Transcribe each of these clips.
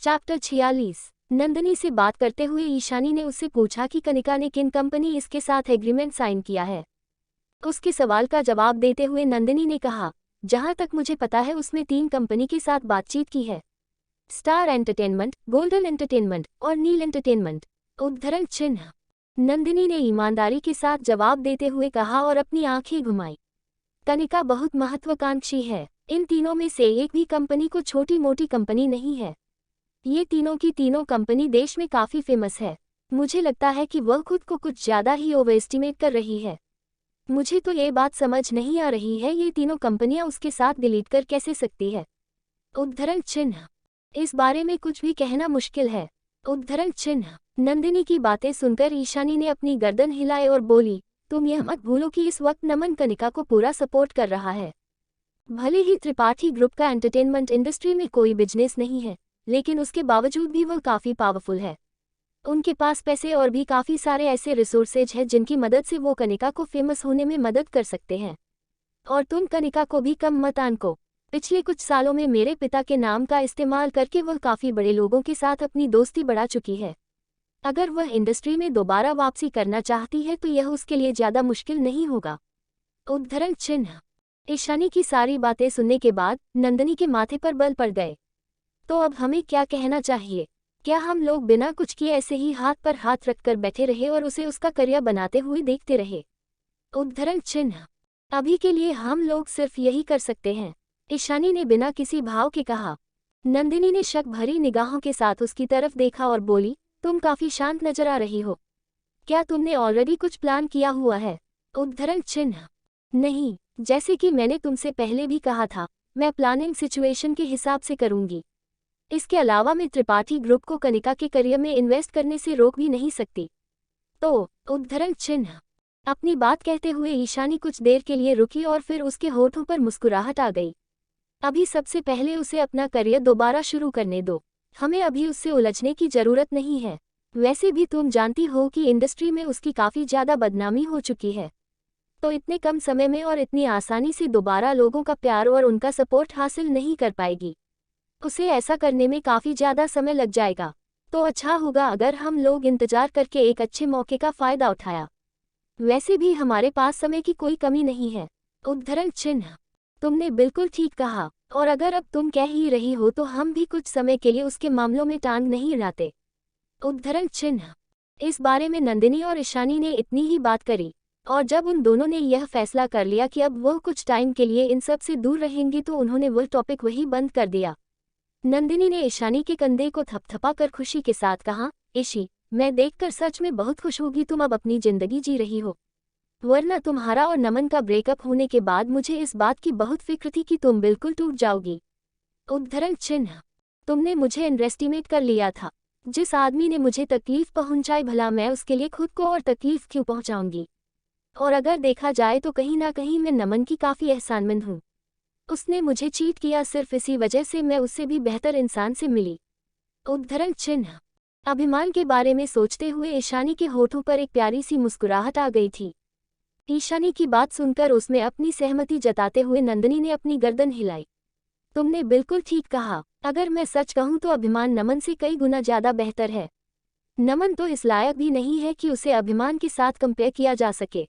Chapter 46। Nandini से बात करते हुए ईशानी ने उससे पूछा कि कनिका ने किन कंपनी इसके साथ एग्रीमेंट साइन किया है। उसके सवाल का जवाब देते हुए नंदिनी ने कहा, जहां तक मुझे पता है उसमें 3 कंपनी के साथ बातचीत की है, स्टार एंटरटेनमेंट, गोल्डन एंटरटेनमेंट और नील एंटरटेनमेंट। उद्धरण चिन्ह। नंदिनी ने ईमानदारी के साथ जवाब देते हुए कहा और अपनी आंखें घुमाई। कनिका बहुत महत्वाकांक्षी है। इन तीनों में से एक भी कंपनी को छोटी मोटी कंपनी नहीं है। ये तीनों की तीनों कंपनी देश में काफी फेमस है। मुझे लगता है कि वह खुद को कुछ ज्यादा ही ओवर एस्टिमेट कर रही है। मुझे तो ये बात समझ नहीं आ रही है ये तीनों कंपनियां उसके साथ डिलीट कर कैसे सकती है। उद्धरण चिन्ह। इस बारे में कुछ भी कहना मुश्किल है। उद्धरण चिन्ह। नंदिनी की बातें सुनकर ईशानी ने अपनी गर्दन हिलाई और बोली, तुम यह मत भूलो कि इस वक्त नमन कनिका को पूरा सपोर्ट कर रहा है। भले ही त्रिपाठी ग्रुप का एंटरटेनमेंट इंडस्ट्री में कोई बिजनेस नहीं है, लेकिन उसके बावजूद भी वह काफी पावरफुल है। उनके पास पैसे और भी काफी सारे ऐसे रिसोर्सेज हैं जिनकी मदद से वो कनिका को फेमस होने में मदद कर सकते हैं। और तुम कनिका को भी कम मत आंको। पिछले कुछ सालों में मेरे पिता के नाम का इस्तेमाल करके वह काफी बड़े लोगों के साथ अपनी दोस्ती बढ़ा चुकी है। अगर वह इंडस्ट्री में दोबारा वापसी करना चाहती है तो यह उसके लिए ज्यादा मुश्किल नहीं होगा। उद्धरण चिन्ह। ईशानी की सारी बातें सुनने के बाद नंदिनी के माथे पर बल पड़ गए। तो अब हमें क्या कहना चाहिए? क्या हम लोग बिना कुछ किए ऐसे ही हाथ पर हाथ रखकर बैठे रहे और उसे उसका करियर बनाते हुए देखते रहे? उद्धरण चिन्ह। अभी के लिए हम लोग सिर्फ यही कर सकते हैं, ईशानी ने बिना किसी भाव के कहा। नंदिनी ने शक भरी निगाहों के साथ उसकी तरफ देखा और बोली, तुम काफी शांत नजर आ रही हो। क्या तुमने ऑलरेडी कुछ प्लान किया हुआ है? उद्धरण चिन्ह। नहीं, जैसे कि मैंने तुमसे पहले भी कहा था, मैं प्लानिंग सिचुएशन के हिसाब से करूंगी। इसके अलावा मैं त्रिपाठी ग्रुप को कनिका के करियर में इन्वेस्ट करने से रोक भी नहीं सकती। तो उद्धरण चिन्ह। अपनी बात कहते हुए ईशानी कुछ देर के लिए रुकी और फिर उसके होठों पर मुस्कुराहट आ गई। अभी सबसे पहले उसे अपना करियर दोबारा शुरू करने दो। हमें अभी उससे उलझने की जरूरत नहीं है। वैसे भी तुम जानती हो कि इंडस्ट्री में उसकी काफी ज्यादा बदनामी हो चुकी है। तो इतने कम समय में और इतनी आसानी से दोबारा लोगों का प्यार और उनका सपोर्ट हासिल नहीं कर पाएगी। उसे ऐसा करने में काफी ज्यादा समय लग जाएगा। तो अच्छा होगा अगर हम लोग इंतजार करके एक अच्छे मौके का फायदा उठाया। वैसे भी हमारे पास समय की कोई कमी नहीं है। उद्धरण चिन्ह। तुमने बिल्कुल ठीक कहा, और अगर अब तुम कह ही रही हो तो हम भी कुछ समय के लिए उसके मामलों में टांग नहीं अड़ाते। उद्धरण चिन्ह। इस बारे में नंदिनी और ईशानी ने इतनी ही बात करी, और जब उन दोनों ने यह फैसला कर लिया कि अब वह कुछ टाइम के लिए इन सब से दूर रहेंगी तो उन्होंने वह टॉपिक वही बंद कर दिया। नंदिनी ने ईशानी के कंधे को थपथपा कर खुशी के साथ कहा, ईशी, मैं देखकर सच में बहुत खुश होगी तुम अब अपनी जिंदगी जी रही हो। वरना तुम्हारा और नमन का ब्रेकअप होने के बाद मुझे इस बात की बहुत फिक्र थी कि तुम बिल्कुल टूट जाओगी। उद्धरण चिन्ह। तुमने मुझे अंडरएस्टिमेट कर लिया था। जिस आदमी ने मुझे तकलीफ पहुंचाई भला मैं उसके लिए खुद को और तकलीफ क्यों पहुंचाऊंगी? और अगर देखा जाए तो कहीं ना कहीं मैं नमन की काफी एहसानमंद हूँ। उसने मुझे चीट किया, सिर्फ इसी वजह से मैं उससे भी बेहतर इंसान से मिली। उद्धरण चिन्ह। अभिमान के बारे में सोचते हुए ईशानी के होठों पर एक प्यारी सी मुस्कुराहट आ गई थी। ईशानी की बात सुनकर उसमें अपनी सहमति जताते हुए नंदिनी ने अपनी गर्दन हिलाई। तुमने बिल्कुल ठीक कहा। अगर मैं सच कहूं तो अभिमान नमन से कई गुना ज्यादा बेहतर है। नमन तो इस लायक भी नहीं है कि उसे अभिमान के साथ कंपेयर किया जा सके।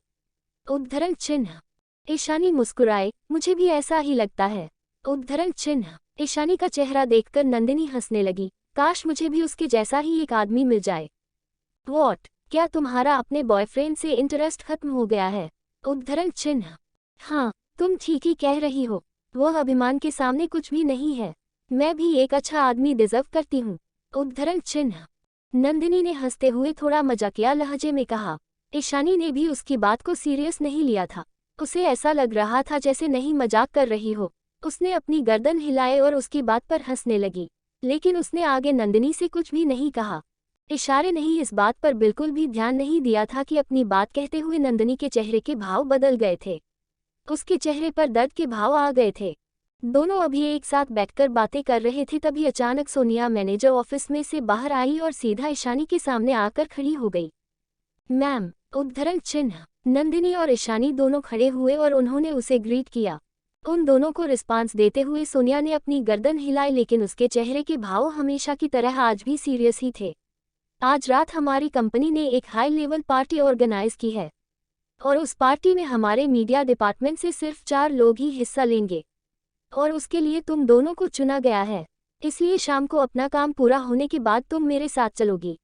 उद्धरण चिन्ह। ईशानी मुस्कुराए, मुझे भी ऐसा ही लगता है। उद्धरण चिन्ह। ईशानी का चेहरा देखकर नंदिनी हंसने लगी। काश मुझे भी उसके जैसा ही एक आदमी मिल जाए। व्हाट? क्या तुम्हारा अपने बॉयफ्रेंड से इंटरेस्ट खत्म हो गया है? उद्धरण चिन्ह। हाँ, तुम ठीक ही कह रही हो। वह अभिमान के सामने कुछ भी नहीं है। मैं भी एक अच्छा आदमी डिजर्व करती हूँ। उद्धरण चिन्ह। नंदिनी ने हंसते हुए थोड़ा मजाकिया लहजे में कहा। ईशानी ने भी उसकी बात को सीरियस नहीं लिया था। उसे ऐसा लग रहा था जैसे नहीं मजाक कर रही हो। उसने अपनी गर्दन हिलाए और उसकी बात पर हंसने लगी, लेकिन उसने आगे नंदिनी से कुछ भी नहीं कहा। इशारे नहीं इस बात पर बिल्कुल भी ध्यान नहीं दिया था कि अपनी बात कहते हुए नंदिनी के चेहरे के भाव बदल गए थे। उसके चेहरे पर दर्द के भाव आ गए थे। दोनों अभी एक साथ बैठकर बातें कर रहे थे, तभी अचानक सोनिया मैनेजर ऑफिस में से बाहर आई और सीधा ईशानी के सामने आकर खड़ी हो गई। मैम। उद्धरण चिन्ह। नंदिनी और ईशानी दोनों खड़े हुए और उन्होंने उसे ग्रीट किया। उन दोनों को रिस्पांस देते हुए सोनिया ने अपनी गर्दन हिलाई, लेकिन उसके चेहरे के भाव हमेशा की तरह आज भी सीरियस ही थे। आज रात हमारी कंपनी ने एक हाई लेवल पार्टी ऑर्गेनाइज की है और उस पार्टी में हमारे मीडिया डिपार्टमेंट से सिर्फ 4 लोग ही हिस्सा लेंगे और उसके लिए तुम दोनों को चुना गया है। इसलिए शाम को अपना काम पूरा होने के बाद तुम मेरे साथ चलोगी।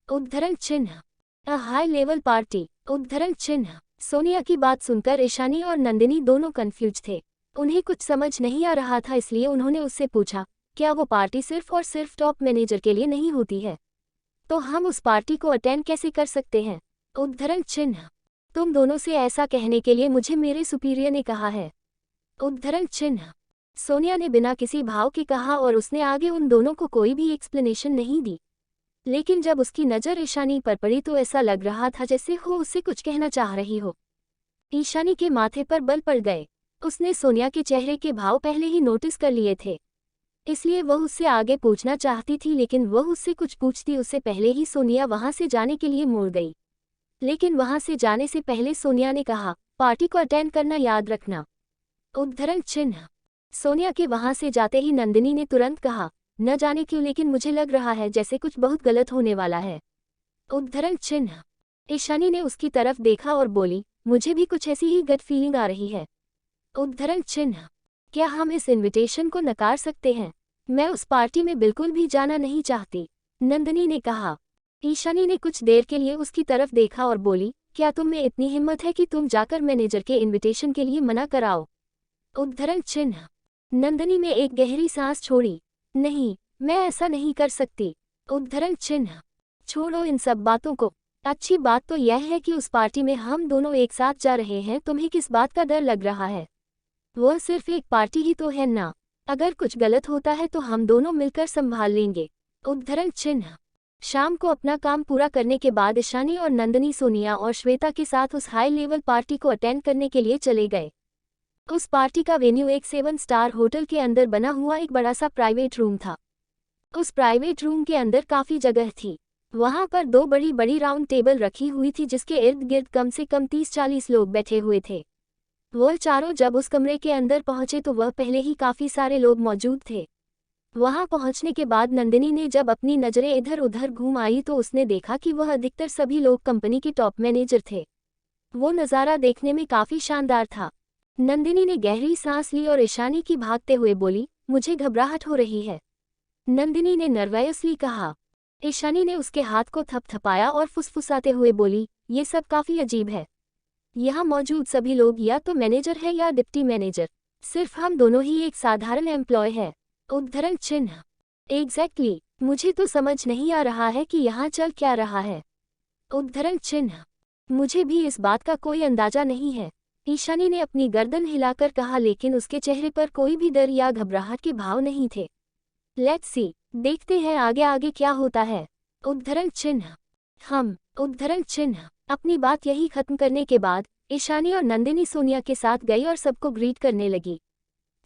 उद्धरण चिन्ह। A high level party. उद्धरण चिन्ह। सोनिया की बात सुनकर ईशानी और नंदिनी दोनों कंफ्यूज थे। उन्हें कुछ समझ नहीं आ रहा था, इसलिए उन्होंने उससे पूछा, क्या वो पार्टी सिर्फ और सिर्फ टॉप मैनेजर के लिए नहीं होती है? तो हम उस पार्टी को अटेंड कैसे कर सकते हैं? उद्धरण चिन्ह। तुम दोनों से ऐसा कहने के लिए मुझे मेरे सुपीरियर ने कहा है। उद्धरण चिन्ह। सोनिया ने बिना किसी भाव के कहा और उसने आगे उन दोनों को कोई भी एक्सप्लेनेशन नहीं दी। लेकिन जब उसकी नज़र ईशानी पर पड़ी तो ऐसा लग रहा था जैसे वो उससे कुछ कहना चाह रही हो। ईशानी के माथे पर बल पड़ गए। उसने सोनिया के चेहरे के भाव पहले ही नोटिस कर लिए थे, इसलिए वह उससे आगे पूछना चाहती थी, लेकिन वह उससे कुछ पूछती उससे पहले ही सोनिया वहां से जाने के लिए मुड़ गई। लेकिन वहां से जाने से पहले सोनिया ने कहा, पार्टी को अटेंड करना याद रखना। उद्धरण चिन्ह। सोनिया के वहां से जाते ही नंदिनी ने तुरंत कहा, न जाने क्यों लेकिन मुझे लग रहा है जैसे कुछ बहुत गलत होने वाला है। उद्धरण चिन्ह। ईशानी ने उसकी तरफ देखा और बोली, मुझे भी कुछ ऐसी ही गट फीलिंग आ रही है। उद्धरण चिन्ह। क्या हम इस इनविटेशन को नकार सकते हैं? मैं उस पार्टी में बिल्कुल भी जाना नहीं चाहती, नंदिनी ने कहा। ईशानी ने कुछ देर के लिए उसकी तरफ देखा और बोली, क्या तुम में इतनी हिम्मत है कि तुम जाकर मैनेजर के इनविटेशन के लिए मना कराओ? उद्धरण चिन्ह। नंदिनी में एक गहरी सांस छोड़ी। नहीं, मैं ऐसा नहीं कर सकती। उद्धरण चिन्ह। छोड़ो इन सब बातों को। अच्छी बात तो यह है कि उस पार्टी में हम दोनों एक साथ जा रहे हैं। तुम्हें किस बात का डर लग रहा है? वह सिर्फ एक पार्टी ही तो है ना। अगर कुछ गलत होता है तो हम दोनों मिलकर संभाल लेंगे। उद्धरण चिन्ह। शाम को अपना काम पूरा करने के बाद ईशानी और नंदिनी सोनिया और श्वेता के साथ उस हाई लेवल पार्टी को अटेंड करने के लिए चले गए। उस पार्टी का वेन्यू एक 7 स्टार होटल के अंदर बना हुआ एक बड़ा सा प्राइवेट रूम था। उस प्राइवेट रूम के अंदर काफी जगह थी। वहां पर 2 बड़ी बड़ी राउंड टेबल रखी हुई थी जिसके इर्द गिर्द कम से कम 30-40 लोग बैठे हुए थे। वह चारों जब उस कमरे के अंदर पहुंचे तो वह पहले ही काफी सारे लोग मौजूद थे। वहां पहुंचने के बाद नंदिनी ने जब अपनी नजरें इधर उधर घूम आई तो उसने देखा कि वह अधिकतर सभी लोग कंपनी के टॉप मैनेजर थे। वो नज़ारा देखने में काफी शानदार था। नंदिनी ने गहरी सांस ली और ईशानी की भागते हुए बोली, मुझे घबराहट हो रही है। नंदिनी ने नर्वसली कहा। ईशानी ने उसके हाथ को थपथपाया और फुसफुसाते हुए बोली, ये सब काफी अजीब है। यहाँ मौजूद सभी लोग या तो मैनेजर है या डिप्टी मैनेजर, सिर्फ हम दोनों ही एक साधारण एम्प्लॉय है। उद्धरण चिन्ह। एग्जैक्टली, मुझे तो समझ नहीं आ रहा है कि यहाँ चल क्या रहा है। उद्धरण चिन्ह। मुझे भी इस बात का कोई अंदाजा नहीं है, ईशानी ने अपनी गर्दन हिलाकर कहा, लेकिन उसके चेहरे पर कोई भी डर या घबराहट के भाव नहीं थे। लेट्स सी, देखते हैं आगे आगे क्या होता है। उद्धरण चिन्ह। उद्धरण चिन्ह। अपनी बात यही खत्म करने के बाद ईशानी और नंदिनी सोनिया के साथ गई और सबको ग्रीट करने लगी।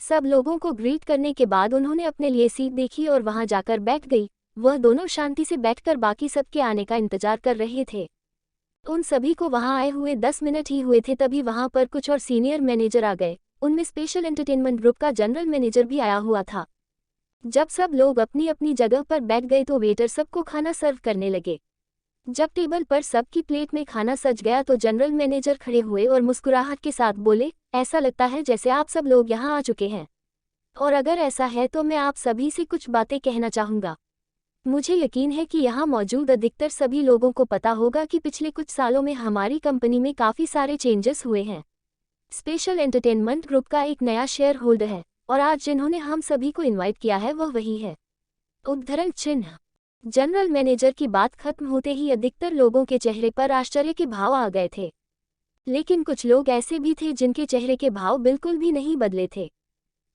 सब लोगों को ग्रीट करने के बाद उन्होंने अपने लिए सीट देखी और वहां जाकर बैठ गई। वह दोनों शांति से बैठकर बाकी सबके आने का इंतजार कर रहे थे। उन सभी को वहां आए हुए 10 मिनट ही हुए थे तभी वहां पर कुछ और सीनियर मैनेजर आ गए। उनमें स्पेशल एंटरटेनमेंट ग्रुप का जनरल मैनेजर भी आया हुआ था। जब सब लोग अपनी अपनी जगह पर बैठ गए तो वेटर सबको खाना सर्व करने लगे। जब टेबल पर सबकी प्लेट में खाना सज गया तो जनरल मैनेजर खड़े हुए और मुस्कुराहट के साथ बोले, ऐसा लगता है जैसे आप सब लोग यहाँ आ चुके हैं, और अगर ऐसा है तो मैं आप सभी से कुछ बातें कहना चाहूँगा। मुझे यकीन है कि यहाँ मौजूद अधिकतर सभी लोगों को पता होगा कि पिछले कुछ सालों में हमारी कंपनी में काफ़ी सारे चेंजेस हुए हैं। स्पेशल एंटरटेनमेंट ग्रुप का एक नया शेयर होल्डर है और आज जिन्होंने हम सभी को इनवाइट किया है वह वही है। उद्धरण चिन्ह। जनरल मैनेजर की बात खत्म होते ही अधिकतर लोगों के चेहरे पर आश्चर्य के भाव आ गए थे, लेकिन कुछ लोग ऐसे भी थे जिनके चेहरे के भाव बिल्कुल भी नहीं बदले थे।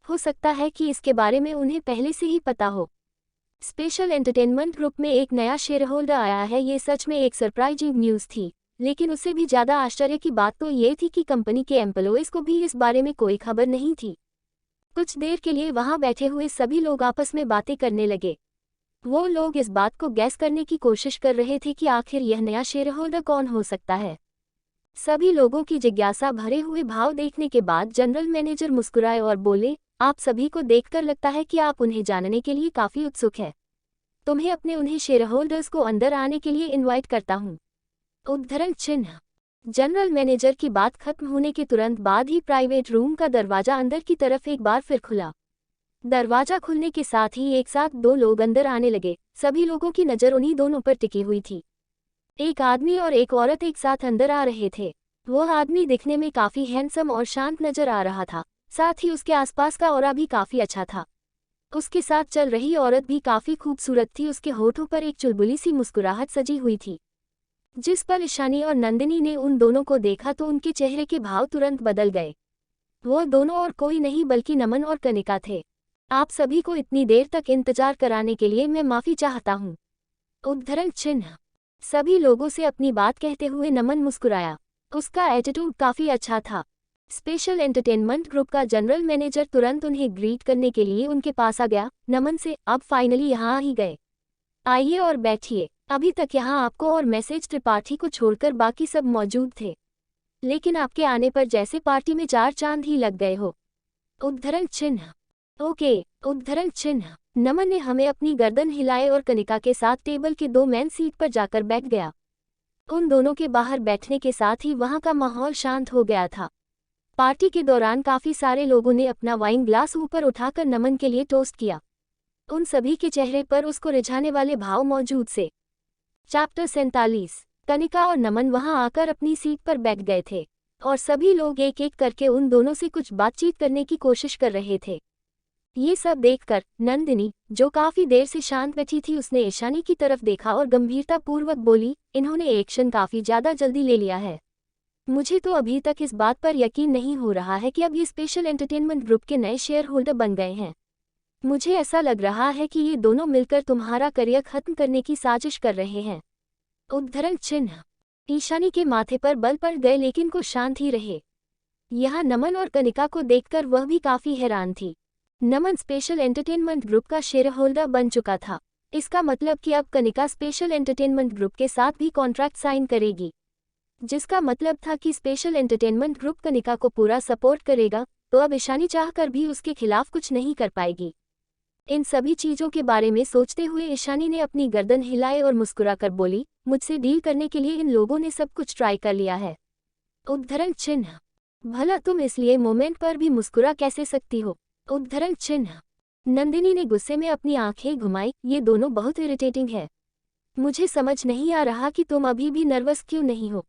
हो सकता है कि इसके बारे में उन्हें पहले से ही पता हो। स्पेशल एंटरटेनमेंट ग्रुप में एक नया शेयर होल्डर आया है, ये सच में एक सरप्राइजिंग न्यूज़ थी, लेकिन उससे भी ज़्यादा आश्चर्य की बात तो ये थी कि कंपनी के एम्प्लॉयज़ को भी इस बारे में कोई खबर नहीं थी। कुछ देर के लिए वहां बैठे हुए सभी लोग आपस में बातें करने लगे। वो लोग इस बात को गैस करने की कोशिश कर रहे थे कि आखिर यह नया शेयर होल्डर कौन हो सकता है। सभी लोगों की जिज्ञासा भरे हुए भाव देखने के बाद जनरल मैनेजर मुस्कुराए और बोले, आप सभी को देखकर लगता है कि आप उन्हें जानने के लिए काफी उत्सुक है। तुम्हें अपने उन्हें शेयर होल्डर्स को अंदर आने के लिए इनवाइट करता हूँ। उद्धरण चिन्ह। जनरल मैनेजर की बात खत्म होने के तुरंत बाद ही प्राइवेट रूम का दरवाजा अंदर की तरफ एक बार फिर खुला। दरवाजा खुलने के साथ ही एक साथ दो लोग अंदर आने लगे। सभी लोगों की नज़र उन्हीं दोनों पर टिकी हुई थी। एक आदमी और एक औरत एक साथ अंदर आ रहे थे। वह आदमी दिखने में काफी हैंडसम और शांत नजर आ रहा था, साथ ही उसके आसपास का ऑरा भी काफी अच्छा था। उसके साथ चल रही औरत भी काफी खूबसूरत थी। उसके होठों पर एक चुलबुली सी मुस्कुराहट सजी हुई थी। जिस पर ईशानी और नंदिनी ने उन दोनों को देखा तो उनके चेहरे के भाव तुरंत बदल गए। वह दोनों और कोई नहीं बल्कि नमन और कनिका थे। आप सभी को इतनी देर तक इंतजार कराने के लिए मैं माफी चाहता हूँ। उद्धरण चिन्ह। सभी लोगों से अपनी बात कहते हुए नमन मुस्कुराया। उसका एटीट्यूड काफी अच्छा था। स्पेशल एंटरटेनमेंट ग्रुप का जनरल मैनेजर तुरंत उन्हें ग्रीट करने के लिए उनके पास आ गया। नमन से, अब फाइनली यहाँ आ ही गए। आइए और बैठिए। अभी तक यहाँ आपको और मैसेज त्रिपाठी को छोड़कर बाकी सब मौजूद थे, लेकिन आपके आने पर जैसे पार्टी में चार चांद ही लग गए हो। उद्धरण चिन्ह। ओके। उद्धरण चिन्ह। नमन ने हमें अपनी गर्दन हिलाए और कनिका के साथ टेबल के दो मेन सीट पर जाकर बैठ गया। उन दोनों के बाहर बैठने के साथ ही वहां का माहौल शांत हो गया था। पार्टी के दौरान काफी सारे लोगों ने अपना वाइन ग्लास ऊपर उठाकर नमन के लिए टोस्ट किया। उन सभी के चेहरे पर उसको रिझाने वाले भाव मौजूद से। चैप्टर 47। कनिका और नमन वहां आकर अपनी सीट पर बैठ गए थे और सभी लोग एक एक करके उन दोनों से कुछ बातचीत करने की कोशिश कर रहे थे। ये सब देखकर नंदिनी, जो काफी देर से शांत बैठी थी, उसने ईशानी की तरफ देखा और गंभीरतापूर्वक बोली, इन्होंने एक्शन काफी ज्यादा जल्दी ले लिया है। मुझे तो अभी तक इस बात पर यकीन नहीं हो रहा है कि अब ये स्पेशल एंटरटेनमेंट ग्रुप के नए शेयर होल्डर बन गए हैं। मुझे ऐसा लग रहा है कि ये दोनों मिलकर तुम्हारा करियर खत्म करने की साजिश कर रहे हैं। उद्धरण चिन्ह। ईशानी के माथे पर बल पड़ गए लेकिन को शांत ही रहे। यहाँ नमन और कनिका को देखकर वह भी काफी हैरान थी। नमन स्पेशल एंटरटेनमेंट ग्रुप का शेयर होल्डर बन चुका था। इसका मतलब कि अब कनिका स्पेशल एंटरटेनमेंट ग्रुप के साथ भी कॉन्ट्रैक्ट साइन करेगी, जिसका मतलब था कि स्पेशल एंटरटेनमेंट ग्रुप कनिका को पूरा सपोर्ट करेगा, तो अब ईशानी चाहकर भी उसके खिलाफ कुछ नहीं कर पाएगी। इन सभी चीजों के बारे में सोचते हुए ईशानी ने अपनी गर्दन हिलाई और मुस्कुराकर बोली, मुझसे डील करने के लिए इन लोगों ने सब कुछ ट्राई कर लिया है। उद्धरण चिन्ह। भला तुम इसलिए मोमेंट पर भी मुस्कुरा कैसे सकती हो। उद्धरण चिन्ह। नंदिनी ने गुस्से में अपनी आंखें घुमाई, ये दोनों बहुत इरिटेटिंग है। मुझे समझ नहीं आ रहा कि तुम अभी भी नर्वस क्यों नहीं हो।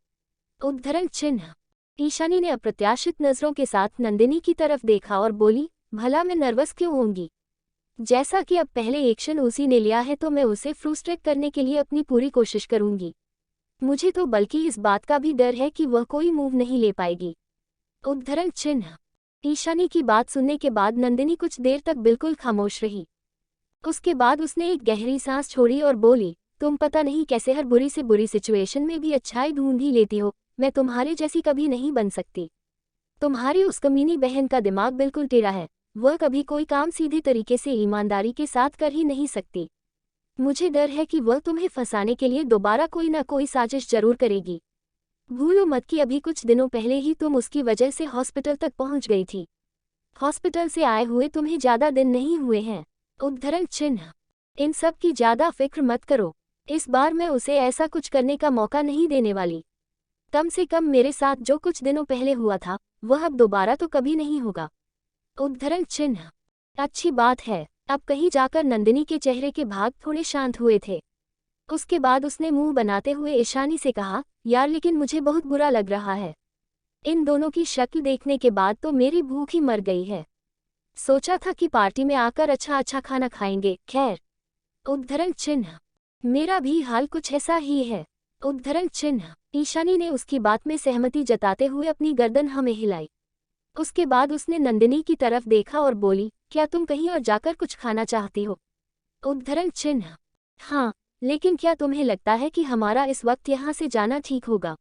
उद्धरण चिन्ह। ईशानी ने अप्रत्याशित नजरों के साथ नंदिनी की तरफ देखा और बोली, भला मैं नर्वस क्यों होंगी। जैसा कि अब पहले एक्शन उसी ने लिया है तो मैं उसे फ्रस्ट्रेट करने के लिए अपनी पूरी कोशिश करूंगी। मुझे तो बल्कि इस बात का भी डर है कि वह कोई मूव नहीं ले पाएगी। उद्धरण चिन्ह। ईशानी की बात सुनने के बाद नंदिनी कुछ देर तक बिल्कुल खामोश रही। उसके बाद उसने एक गहरी सांस छोड़ी और बोली, तुम पता नहीं कैसे हर बुरी से बुरी सिचुएशन में भी अच्छाई ढूंढ ही लेती हो। मैं तुम्हारे जैसी कभी नहीं बन सकती। तुम्हारी उस कमीनी बहन का दिमाग बिल्कुल टेढ़ा है। वह कभी कोई काम सीधे तरीके से ईमानदारी के साथ कर ही नहीं सकती। मुझे डर है कि वह तुम्हें फंसाने के लिए दोबारा कोई ना कोई साजिश जरूर करेगी। भूलो मत कि अभी कुछ दिनों पहले ही तुम उसकी वजह से हॉस्पिटल तक पहुंच गई थी। हॉस्पिटल से आए हुए तुम्हें ज्यादा दिन नहीं हुए हैं। उद्धरण चिन्ह। इन सब की ज्यादा फिक्र मत करो। इस बार मैं उसे ऐसा कुछ करने का मौका नहीं देने वाली। कम से कम मेरे साथ जो कुछ दिनों पहले हुआ था वह अब दोबारा तो कभी नहीं होगा। उद्धरण चिन्ह। अच्छी बात है। अब कहीं जाकर नंदिनी के चेहरे के भाग थोड़े शांत हुए थे। उसके बाद उसने मुंह बनाते हुए ईशानी से कहा, यार लेकिन मुझे बहुत बुरा लग रहा है। इन दोनों की शक्ल देखने के बाद तो मेरी भूख ही मर गई है। सोचा था कि पार्टी में आकर अच्छा अच्छा खाना खाएंगे। खैर। उद्धरण चिन्ह। मेरा भी हाल कुछ ऐसा ही है। उद्धरण चिन्ह। ईशानी ने उसकी बात में सहमति जताते हुए अपनी गर्दन हमें हिलाई। उसके बाद उसने नंदिनी की तरफ देखा और बोली, क्या तुम कहीं और जाकर कुछ खाना चाहती हो। उद्धरण चिन्ह। हाँ, लेकिन क्या तुम्हें लगता है कि हमारा इस वक्त यहाँ से जाना ठीक होगा।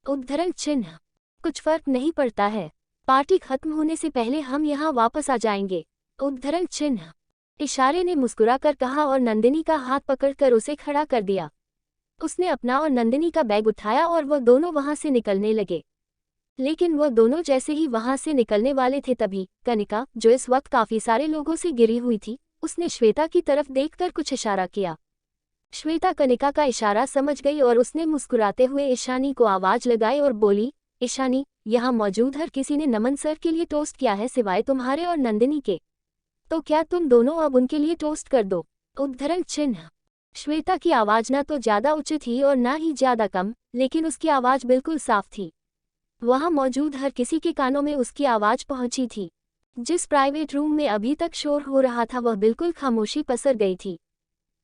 उद्धरण चिन्ह। कुछ फर्क नहीं पड़ता है। पार्टी खत्म होने से पहले हम यहाँ वापस आ जाएंगे। उद्धरण चिन्ह। इशारे ने मुस्कुराकर कहा और नंदिनी का हाथ पकड़कर उसे खड़ा कर दिया। उसने अपना और नंदिनी का बैग उठाया और वह दोनों वहां से निकलने लगे। लेकिन वह दोनों जैसे ही वहां से निकलने वाले थे तभी कनिका, जो इस वक्त काफी सारे लोगों से घिरी हुई थी, उसने श्वेता की तरफ देखकर कुछ इशारा किया। श्वेता कनिका का इशारा समझ गई और उसने मुस्कुराते हुए ईशानी को आवाज लगाई और बोली, ईशानी, यहाँ मौजूद हर किसी ने नमन सर के लिए टोस्ट किया है सिवाय तुम्हारे और नंदिनी के। तो क्या तुम दोनों अब उनके लिए टोस्ट कर दो? उद्धरण चिन्ह। श्वेता की आवाज ना तो ज्यादा उच्च थी और ना ही ज्यादा कम, लेकिन उसकी आवाज बिल्कुल साफ थी। वहां मौजूद हर किसी के कानों में उसकी आवाज पहुंची थी। जिस प्राइवेट रूम में अभी तक शोर हो रहा था वह बिल्कुल खामोशी पसर गई थी।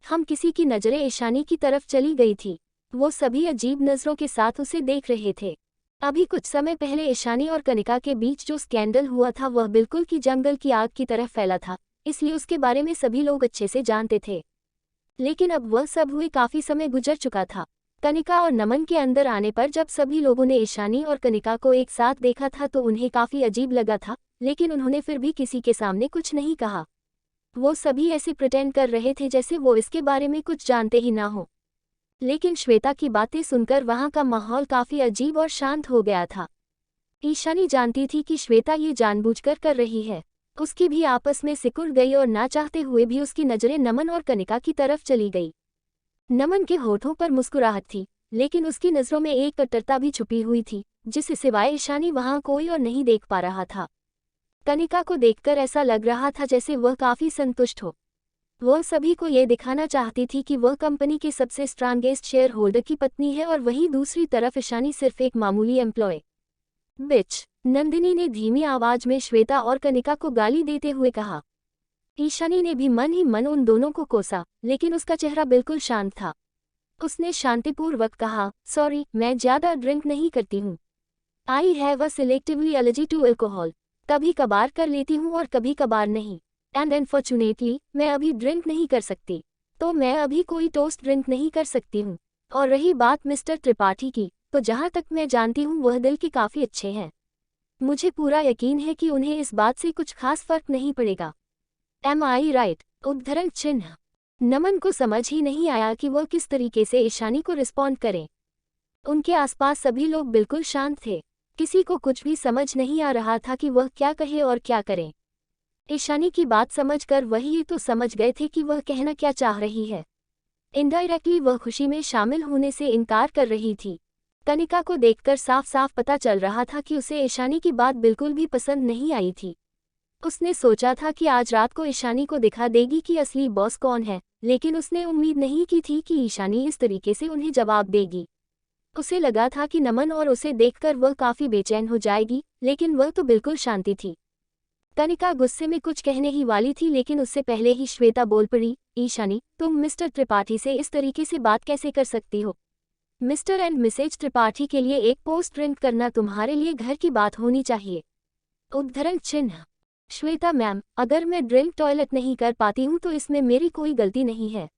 हम किसी की नजरें ईशानी की तरफ चली गई थी। वो सभी अजीब नजरों के साथ उसे देख रहे थे। अभी कुछ समय पहले ईशानी और कनिका के बीच जो स्कैंडल हुआ था वह बिल्कुल की जंगल की आग की तरह फैला था, इसलिए उसके बारे में सभी लोग अच्छे से जानते थे। लेकिन अब वह सब हुए काफी समय गुजर चुका था। कनिका और नमन के अंदर आने पर जब सभी लोगों ने ईशानी और कनिका को एक साथ देखा था तो उन्हें काफी अजीब लगा था, लेकिन उन्होंने फिर भी किसी के सामने कुछ नहीं कहा। वो सभी ऐसे प्रिटेंड कर रहे थे जैसे वो इसके बारे में कुछ जानते ही ना हो। लेकिन श्वेता की बातें सुनकर वहां का माहौल काफी अजीब और शांत हो गया था। ईशानी जानती थी कि श्वेता ये जानबूझकर कर रही है। उसकी भी आपस में सिकुड़ गई और ना चाहते हुए भी उसकी नजरें नमन और कनिका की तरफ चली गई। नमन के होठों पर मुस्कुराहट थी, लेकिन उसकी नजरों में एक कट्टरता भी छुपी हुई थी, जिसे सिवाय ईशानी वहां कोई और नहीं देख पा रहा था। कनिका को देखकर ऐसा लग रहा था जैसे वह काफी संतुष्ट हो। वह सभी को ये दिखाना चाहती थी कि वह कंपनी के सबसे स्ट्रांगेस्ट शेयर होल्डर की पत्नी है और वहीं दूसरी तरफ ईशानी सिर्फ एक मामूली एम्प्लॉय बिच। नंदिनी ने धीमी आवाज में श्वेता और कनिका को गाली देते हुए कहा। ईशानी ने भी मन ही मन उन दोनों को कोसा, लेकिन उसका चेहरा बिल्कुल शांत था। उसने शांतिपूर्वक कहा, सॉरी, मैं ज्यादा ड्रिंक नहीं करती हूँ। I have a selectively allergy to alcohol. कभी कभार कर लेती हूँ और कभी कभार नहीं। एंड अनफॉर्चुनेटली मैं अभी ड्रिंक नहीं कर सकती, तो मैं अभी कोई टोस्ट ड्रिंक नहीं कर सकती हूँ। और रही बात मिस्टर त्रिपाठी की, तो जहाँ तक मैं जानती हूँ वह दिल के काफ़ी अच्छे हैं। मुझे पूरा यकीन है कि उन्हें इस बात से कुछ खास फर्क नहीं पड़ेगा। एम आई राइट? उद्धरण चिन्ह। नमन को समझ ही नहीं आया कि वह किस तरीके से ईशानी को रिस्पॉन्ड करे। उनके आसपास सभी लोग बिल्कुल शांत थे। किसी को कुछ भी समझ नहीं आ रहा था कि वह क्या कहे और क्या करे। ईशानी की बात समझकर वह ये तो समझ गए थे कि वह कहना क्या चाह रही है। इनडायरेक्टली वह खुशी में शामिल होने से इनकार कर रही थी। कनिका को देखकर साफ साफ पता चल रहा था कि उसे ईशानी की बात बिल्कुल भी पसंद नहीं आई थी। उसने सोचा था कि आज रात को ईशानी को दिखा देगी कि असली बॉस कौन है, लेकिन उसने उम्मीद नहीं की थी कि ईशानी इस तरीके से उन्हें जवाब देगी। उसे लगा था कि नमन और उसे देखकर वह काफी बेचैन हो जाएगी, लेकिन वह तो बिल्कुल शांति थी। कनिका गुस्से में कुछ कहने ही वाली थी, लेकिन उससे पहले ही श्वेता बोल पड़ी, ईशानी, तुम मिस्टर त्रिपाठी से इस तरीके से बात कैसे कर सकती हो? मिस्टर एंड मिसेज त्रिपाठी के लिए एक पोस्ट ड्रिंक करना तुम्हारे लिए घर की बात होनी चाहिए। उद्धरण चिन्ह। श्वेता मैम, अगर मैं ड्रिंक टॉयलेट नहीं कर पाती हूँ तो इसमें मेरी कोई गलती नहीं है।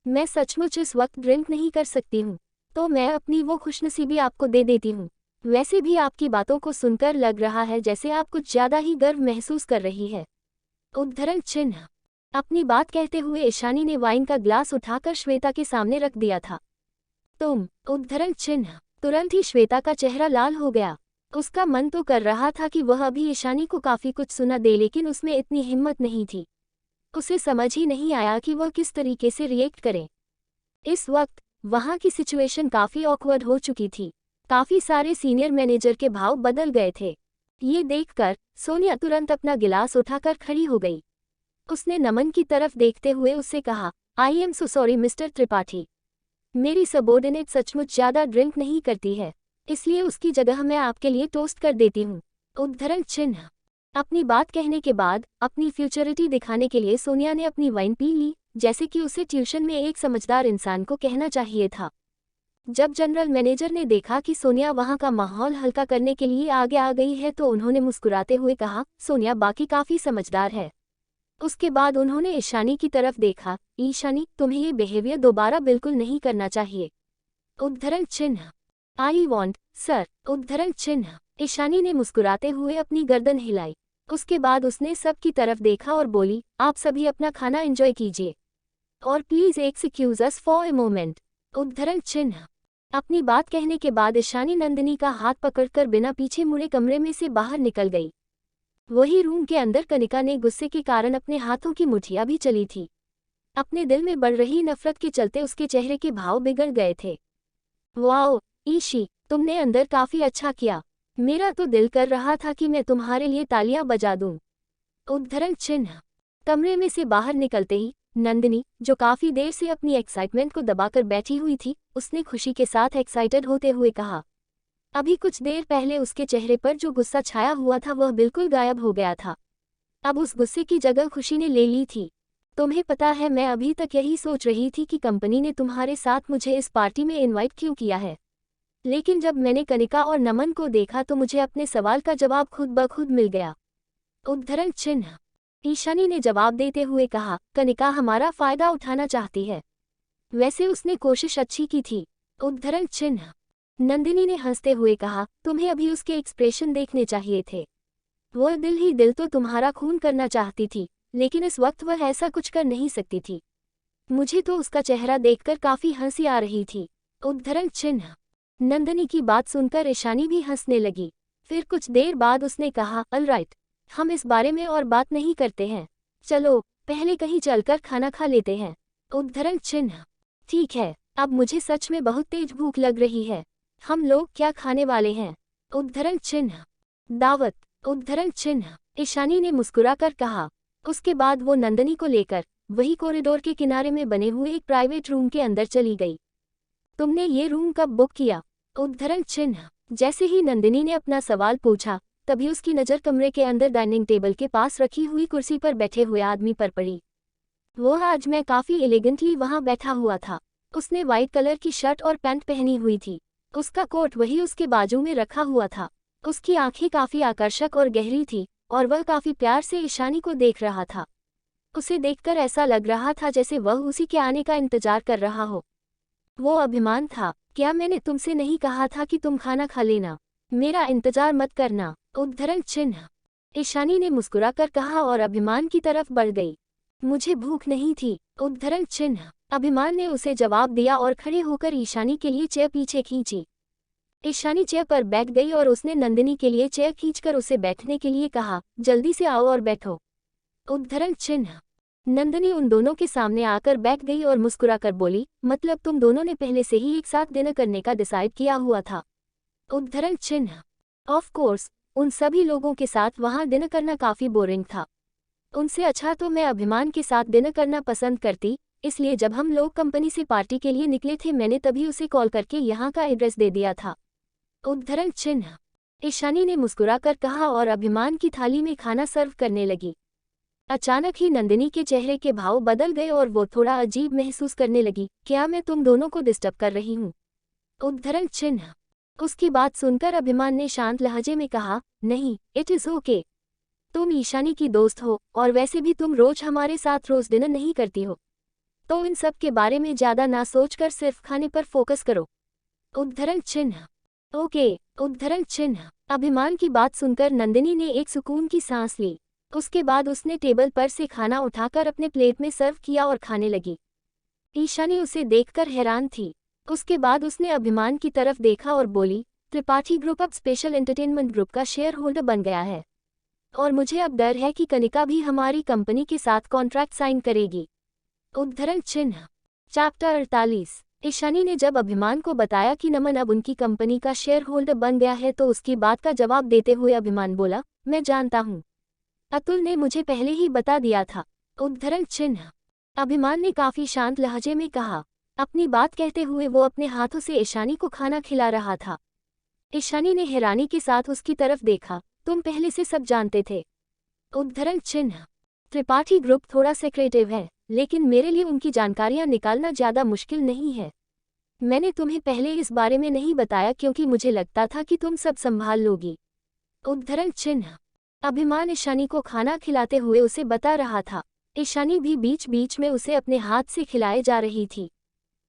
मैं सचमुच इस वक्त ड्रिंक नहीं कर सकती हूँ, तो मैं अपनी वो खुशनसीबी आपको दे देती हूँ। वैसे भी आपकी बातों को सुनकर लग रहा है जैसे आप कुछ ज्यादा ही गर्व महसूस कर रही है। उद्धरण चिन्ह। अपनी बात कहते हुए ईशानी ने वाइन का ग्लास उठाकर श्वेता के सामने रख दिया था। तुम। उद्धरण चिन्ह। तुरंत ही श्वेता का चेहरा लाल हो गया। उसका मन तो कर रहा था कि वह अभी ईशानी को काफी कुछ सुना दे, लेकिन उसमें इतनी हिम्मत नहीं थी। उसे समझ ही नहीं आया कि वह किस तरीके से रिएक्ट करे। इस वक्त वहां की सिचुएशन काफी ऑकवर्ड हो चुकी थी। काफी सारे सीनियर मैनेजर के भाव बदल गए थे। ये देखकर सोनिया तुरंत अपना गिलास उठाकर खड़ी हो गई। उसने नमन की तरफ देखते हुए उससे कहा, I am so sorry mister Tripathi. मेरी सबॉर्डिनेट सचमुच ज्यादा ड्रिंक नहीं करती है, इसलिए उसकी जगह मैं आपके लिए टोस्ट कर देती हूँ। उद्धरण चिन्ह। अपनी बात कहने के बाद अपनी फ्यूचरिटी दिखाने के लिए सोनिया ने अपनी वाइन पी ली, जैसे कि उसे ट्यूशन में एक समझदार इंसान को कहना चाहिए था। जब जनरल मैनेजर ने देखा कि सोनिया वहां का माहौल हल्का करने के लिए आगे आ गई है तो उन्होंने मुस्कुराते हुए कहा, सोनिया बाकी काफी समझदार है। उसके बाद उन्होंने ईशानी की तरफ देखा, ईशानी, तुम्हें ये बिहेवियर दोबारा बिल्कुल नहीं करना चाहिए। उद्धरण चिन्ह। I want, sir. उद्धरण चिन्ह। ईशानी ने मुस्कुराते हुए अपनी गर्दन हिलाई। उसके बाद उसने सबकी तरफ देखा और बोली, आप सभी अपना खाना एंजॉय कीजिए और please excuse us for a moment. उद्धरण चिन्ह। अपनी बात कहने के बाद ईशानी नंदिनी का हाथ पकड़कर बिना पीछे मुड़े कमरे में से बाहर निकल गई। वही रूम के अंदर कनिका ने गुस्से के कारण अपने हाथों की मुठियां भी चली थी। अपने दिल में बढ़ रही नफरत के चलते उसके चेहरे के भाव बिगड़ गए थे। वाओ ईशी, तुमने अंदर काफी अच्छा किया। मेरा तो दिल कर रहा था कि मैं तुम्हारे लिए तालियां बजा दूं। उद्धरण चिन्ह। कमरे में से बाहर निकलते ही नंदिनी, जो काफी देर से अपनी एक्साइटमेंट को दबाकर बैठी हुई थी, उसने खुशी के साथ एक्साइटेड होते हुए कहा। अभी कुछ देर पहले उसके चेहरे पर जो गुस्सा छाया हुआ था वह बिल्कुल गायब हो गया था। अब उस गुस्से की जगह खुशी ने ले ली थी। तुम्हें पता है, मैं अभी तक यही सोच रही थी कि कंपनी ने तुम्हारे साथ मुझे इस पार्टी में इनवाइट क्यों किया है। लेकिन जब मैंने कनिका और नमन को देखा तो मुझे अपने सवाल का जवाब खुद ब खुद मिल गया। उद्धरण चिन्ह। ईशानी ने जवाब देते हुए कहा, कनिका हमारा फायदा उठाना चाहती है। वैसे उसने कोशिश अच्छी की थी। उद्धरण चिन्ह। नंदिनी ने हंसते हुए कहा, तुम्हें अभी उसके एक्सप्रेशन देखने चाहिए थे। वह दिल ही दिल तो तुम्हारा खून करना चाहती थी, लेकिन इस वक्त वह ऐसा कुछ कर नहीं सकती थी। मुझे तो उसका चेहरा देखकर काफी हंसी आ रही थी। उद्धरण चिन्ह। नंदिनी की बात सुनकर ईशानी भी हंसने लगी। फिर कुछ देर बाद उसने कहा, ऑलराइट, हम इस बारे में और बात नहीं करते हैं। चलो पहले कहीं चलकर खाना खा लेते हैं। उद्धरण चिन्ह। ठीक है, अब मुझे सच में बहुत तेज भूख लग रही है। हम लोग क्या खाने वाले हैं? उद्धरण चिन्ह। दावत। उद्धरण चिन्ह। ईशानी ने मुस्कुराकर कहा। उसके बाद वो नंदिनी को लेकर वही कॉरिडोर के किनारे में बने हुए एक प्राइवेट रूम के अंदर चली गई। तुमने ये रूम कब बुक किया? उद्धरण चिन्ह। जैसे ही नंदिनी ने अपना सवाल पूछा, तभी उसकी नज़र कमरे के अंदर डाइनिंग टेबल के पास रखी हुई कुर्सी पर बैठे हुए आदमी पर पड़ी। वो आज मैं काफी एलिगेंटली वहां बैठा हुआ था। उसने व्हाइट कलर की शर्ट और पैंट पहनी हुई थी। उसका कोट वही उसके बाजू में रखा हुआ था। उसकी आंखें काफी आकर्षक और गहरी थी और वह काफी प्यार से ईशानी को देख रहा था। उसे देखकर ऐसा लग रहा था जैसे वह उसी के आने का इंतजार कर रहा हो। वो अभिमान था। क्या मैंने तुमसे नहीं कहा था कि तुम खाना खा लेना? मेरा इंतजार मत करना। उद्धरण चिन्ह। ईशानी ने मुस्कुराकर कहा और अभिमान की तरफ बढ़ गई। मुझे भूख नहीं थी। उद्धरण चिन्ह। अभिमान ने उसे जवाब दिया और खड़े होकर ईशानी के लिए चेयर पीछे खींची। ईशानी चेयर पर बैठ गई और उसने नंदिनी के लिए चेयर खींचकर उसे बैठने के लिए कहा, जल्दी से आओ और बैठो। उद्धरण चिन्ह। नंदिनी उन दोनों के सामने आकर बैठ गई और मुस्कुराकर बोली, मतलब तुम दोनों ने पहले से ही एक साथ डिनर करने का डिसाइड किया हुआ था? उद्धरण चिन्ह। ऑफ कोर्स, उन सभी लोगों के साथ वहां डिनर करना काफी बोरिंग था। उनसे अच्छा तो मैं अभिमान के साथ डिनर करना पसंद करती, इसलिए जब हम लोग कंपनी से पार्टी के लिए निकले थे मैंने तभी उसे कॉल करके यहाँ का एड्रेस दे दिया था। उद्धरण चिन्ह। ईशानी ने मुस्कुराकर कहा और अभिमान की थाली में खाना सर्व करने लगी। अचानक ही नंदिनी के चेहरे के भाव बदल गए और वो थोड़ा अजीब महसूस करने लगी। क्या मैं तुम दोनों को डिस्टर्ब कर रही हूँ? उद्धरण चिन्ह। उसकी बात सुनकर अभिमान ने शांत लहजे में कहा, नहीं, इट इज ओके। तुम ईशानी की दोस्त हो और वैसे भी तुम रोज हमारे साथ रोज डिनर नहीं करती हो, तो इन सब के बारे में ज्यादा ना सोचकर सिर्फ खाने पर फोकस करो। उद्धरण चिन्ह। ओके। उद्धरण चिन्ह। अभिमान की बात सुनकर नंदिनी ने एक सुकून की सांस ली। उसके बाद उसने टेबल पर से खाना उठाकर अपने प्लेट में सर्व किया और खाने लगी। ईशानी उसे देखकर हैरान थी। उसके बाद उसने अभिमान की तरफ देखा और बोली, त्रिपाठी ग्रुप अब स्पेशल एंटरटेनमेंट ग्रुप का शेयर होल्डर बन गया है और मुझे अब डर है कि कनिका भी हमारी कंपनी के साथ कॉन्ट्रैक्ट साइन करेगी। उद्धरण चिन्ह। चैप्टर 48। ईशानी ने जब अभिमान को बताया कि नमन अब उनकी कंपनी का शेयर होल्डर बन गया है तो उसकी बात का जवाब देते हुए अभिमान बोला, मैं जानता हूँ, अतुल ने मुझे पहले ही बता दिया था। उद्धरण चिन्ह। अभिमान ने काफी शांत लहजे में कहा। अपनी बात कहते हुए वो अपने हाथों से ईशानी को खाना खिला रहा था। ईशानी ने हैरानी के साथ उसकी तरफ देखा, तुम पहले से सब जानते थे? उद्धरण चिन्ह। त्रिपाठी ग्रुप थोड़ा सेक्रेटिव है, लेकिन मेरे लिए उनकी जानकारियां निकालना ज्यादा मुश्किल नहीं है। मैंने तुम्हें पहले इस बारे में नहीं बताया क्योंकि मुझे लगता था कि तुम सब संभाल लोगी। उद्धरण चिन्ह। अभिमान ईशानी को खाना खिलाते हुए उसे बता रहा था। ईशानी भी बीच बीच में उसे अपने हाथ से खिलाए जा रही थी।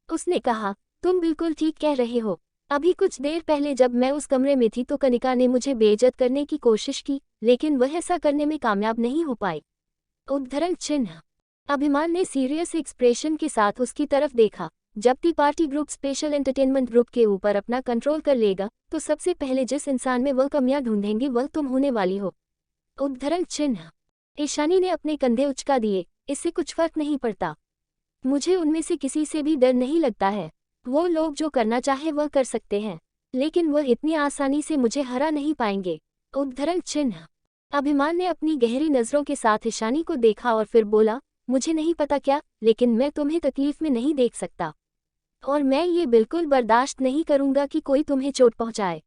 उसने कहा, तुम बिल्कुल ठीक कह रहे हो। अभी कुछ देर पहले जब मैं उस कमरे में थी तो कनिका ने मुझे बेइज्जत करने की कोशिश की, लेकिन वह ऐसा करने में कामयाब नहीं हो पाई। उद्धरण चिन्ह। अभिमान ने सीरियस एक्सप्रेशन के साथ उसकी तरफ देखा। जब Tripathi group special entertainment group के ऊपर अपना कंट्रोल कर लेगा तो सबसे पहले जिस इंसान में वह कमियां ढूंढेंगे वह तुम होने वाली हो। उद्धरण चिन्ह। ईशानी ने अपने कंधे उचका दिए, इससे कुछ फर्क नहीं पड़ता। मुझे उनमें से किसी से भी डर नहीं लगता है। वो लोग जो करना चाहे वह कर सकते हैं, लेकिन वह इतनी आसानी से मुझे हरा नहीं पाएंगे। उद्धरण चिन्ह। अभिमान ने अपनी गहरी नज़रों के साथ ईशानी को देखा और फिर बोला, मुझे नहीं पता क्या, लेकिन मैं तुम्हें तकलीफ में नहीं देख सकता और मैं ये बिल्कुल बर्दाश्त नहीं करूंगा कि कोई तुम्हें चोट पहुंचाए।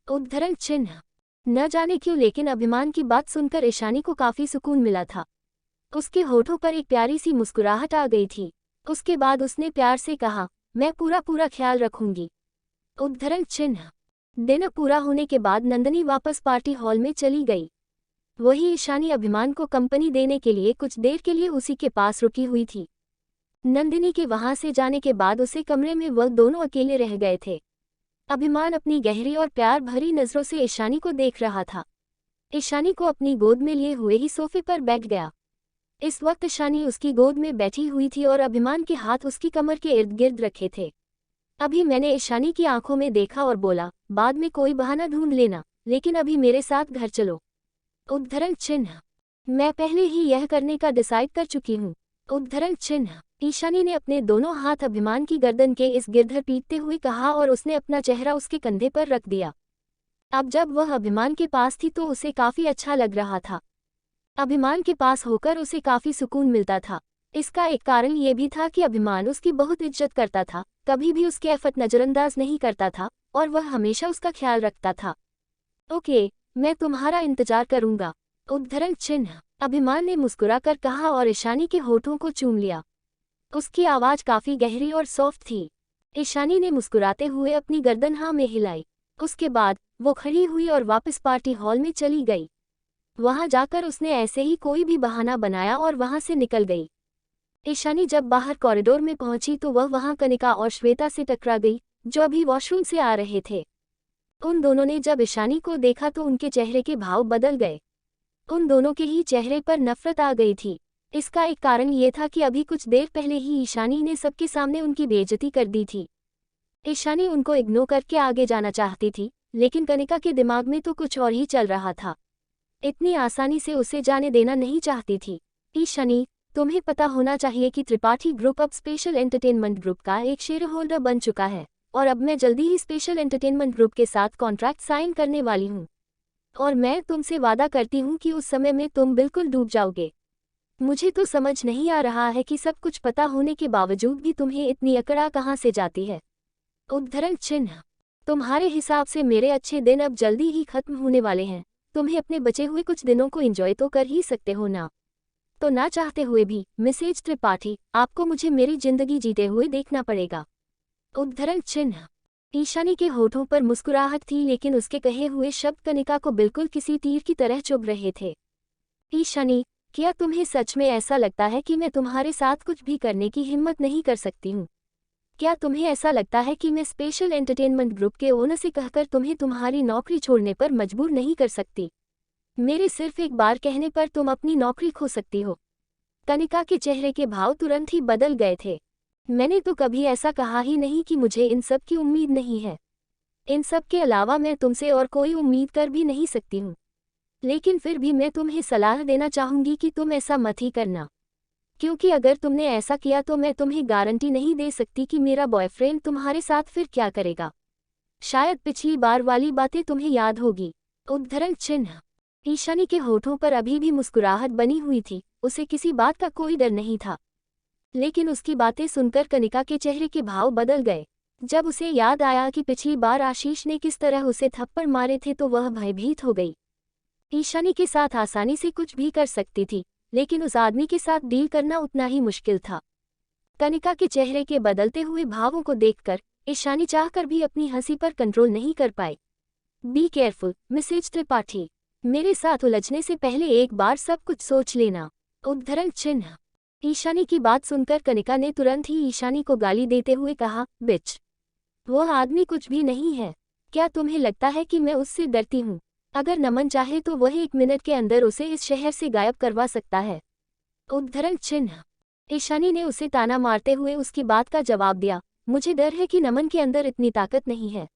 उद्धरण चिन्ह। न जाने क्यों लेकिन अभिमान की बात सुनकर ईशानी को काफी सुकून मिला था। उसके होठों पर एक प्यारी सी मुस्कुराहट आ गई थी। उसके बाद उसने प्यार से कहा, मैं पूरा ख्याल रखूंगी। उद्धरण चिन्ह। दिन पूरा होने के बाद नंदिनी वापस पार्टी हॉल में चली गई। वही ईशानी अभिमान को कंपनी देने के लिए कुछ देर के लिए उसी के पास रुकी हुई थी। नंदिनी के वहां से जाने के बाद उसे कमरे में वह दोनों अकेले रह गए थे। अभिमान अपनी गहरी और प्यार भरी नजरों से ईशानी को देख रहा था। ईशानी को अपनी गोद में लिए हुए ही सोफे पर बैठ गया। इस वक्त ईशानी उसकी गोद में बैठी हुई थी और अभिमान के हाथ उसकी कमर के इर्द गिर्द रखे थे। अभी मैंने ईशानी की आंखों में देखा और बोला, बाद में कोई बहाना ढूंढ लेना, लेकिन अभी मेरे साथ घर चलो। उद्धरण चिन्ह। मैं पहले ही यह करने का डिसाइड कर चुकी हूँ। उद्धरण चिन्ह। ईशानी ने अपने दोनों हाथ अभिमान की गर्दन के इस गिरधर पीटते हुए कहा और उसने अपना चेहरा उसके कंधे पर रख दिया। अब जब वह अभिमान के पास थी तो उसे काफी अच्छा लग रहा था। अभिमान के पास होकर उसे काफी सुकून मिलता था। इसका एक कारण ये भी था कि अभिमान उसकी बहुत इज्जत करता था, कभी भी उसके एफर्ट नजरअंदाज नहीं करता था और वह हमेशा उसका ख्याल रखता था। ओके, मैं तुम्हारा इंतजार करूंगा। उद्धरण चिन्ह। अभिमान ने मुस्कुराकर कहा और ईशानी के होठों को चूम लिया। उसकी आवाज काफी गहरी और सॉफ्ट थी। ईशानी ने मुस्कुराते हुए अपनी गर्दन हाँ में हिलाई। उसके बाद वो खड़ी हुई और वापस पार्टी हॉल में चली गई। वहां जाकर उसने ऐसे ही कोई भी बहाना बनाया और वहां से निकल गई। ईशानी जब बाहर कॉरिडोर में पहुंची तो वह वहां कनिका और श्वेता से टकरा गई, जो अभी वॉशरूम से आ रहे थे। उन दोनों ने जब ईशानी को देखा तो उनके चेहरे के भाव बदल गए। उन दोनों के ही चेहरे पर नफरत आ गई थी। इसका एक कारण ये था कि अभी कुछ देर पहले ही ईशानी ने सबके सामने उनकी बेइज्जती कर दी थी। ईशानी उनको इग्नोर करके आगे जाना चाहती थी, लेकिन कनिका के दिमाग में तो कुछ और ही चल रहा था। इतनी आसानी से उसे जाने देना नहीं चाहती थी। ईशानी, तुम्हें पता होना चाहिए कि त्रिपाठी ग्रुप अब स्पेशल एंटरटेनमेंट ग्रुप का एक शेयर होल्डर बन चुका है और अब मैं जल्दी ही स्पेशल एंटरटेनमेंट ग्रुप के साथ कॉन्ट्रैक्ट साइन करने वाली हूँ और मैं तुमसे वादा करती हूँ कि उस समय में तुम बिल्कुल डूब जाओगे। मुझे तो समझ नहीं आ रहा है कि सब कुछ पता होने के बावजूद भी तुम्हें इतनी अकड़ा कहाँ से जाती है। उद्धरण चिन्ह। तुम्हारे हिसाब से मेरे अच्छे दिन अब जल्दी ही खत्म होने वाले हैं। तुम्हें अपने बचे हुए कुछ दिनों को एंजॉय तो कर ही सकते हो ना। तो ना चाहते हुए भी मिसेज त्रिपाठी, आपको मुझे मेरी जिंदगी जीते हुए देखना पड़ेगा। उद्धरण चिन्ह। ईशानी के होठों पर मुस्कुराहट थी, लेकिन उसके कहे हुए शब्द कनिका को बिल्कुल किसी तीर की तरह चुभ रहे थे। ईशानी, क्या तुम्हें सच में ऐसा लगता है कि मैं तुम्हारे साथ कुछ भी करने की हिम्मत नहीं कर सकती हूँ? क्या तुम्हें ऐसा लगता है कि मैं स्पेशल एंटरटेनमेंट ग्रुप के ओनर से कहकर तुम्हें तुम्हारी नौकरी छोड़ने पर मजबूर नहीं कर सकती? मेरे सिर्फ एक बार कहने पर तुम अपनी नौकरी खो सकती हो। कनिका के चेहरे के भाव तुरंत ही बदल गए थे। मैंने तो कभी ऐसा कहा ही नहीं कि मुझे इन सब की उम्मीद नहीं है। इन सब के अलावा मैं तुमसे और कोई उम्मीद कर भी नहीं सकती हूँ। लेकिन फिर भी मैं तुम्हें सलाह देना चाहूंगी कि तुम ऐसा मत ही करना, क्योंकि अगर तुमने ऐसा किया तो मैं तुम्हें गारंटी नहीं दे सकती कि मेरा बॉयफ्रेंड तुम्हारे साथ फिर क्या करेगा। शायद पिछली बार वाली बातें तुम्हें याद होगी। उद्धरण चिन्ह। ईशानी के होठों पर अभी भी मुस्कुराहट बनी हुई थी। उसे किसी बात का कोई डर नहीं था, लेकिन उसकी बातें सुनकर कनिका के चेहरे के भाव बदल गए। जब उसे याद आया कि पिछली बार आशीष ने किस तरह उसे थप्पड़ मारे थे तो वह भयभीत हो गई। ईशानी के साथ आसानी से कुछ भी कर सकती थी, लेकिन उस आदमी के साथ डील करना उतना ही मुश्किल था। कनिका के चेहरे के बदलते हुए भावों को देखकर ईशानी चाहकर भी अपनी हंसी पर कंट्रोल नहीं कर पाई। बी केयरफुल मिसेज त्रिपाठी, मेरे साथ उलझने से पहले एक बार सब कुछ सोच लेना। उद्धरण चिन्ह। ईशानी की बात सुनकर कनिका ने तुरंत ही ईशानी को गाली देते हुए कहा, बिच, वह आदमी कुछ भी नहीं है। क्या तुम्हें लगता है कि मैं उससे डरती हूँ? अगर नमन चाहे तो वह 1 मिनट के अंदर उसे इस शहर से गायब करवा सकता है। उद्धरण चिन्ह। ईशानी ने उसे ताना मारते हुए उसकी बात का जवाब दिया, मुझे डर है कि नमन के अंदर इतनी ताकत नहीं है।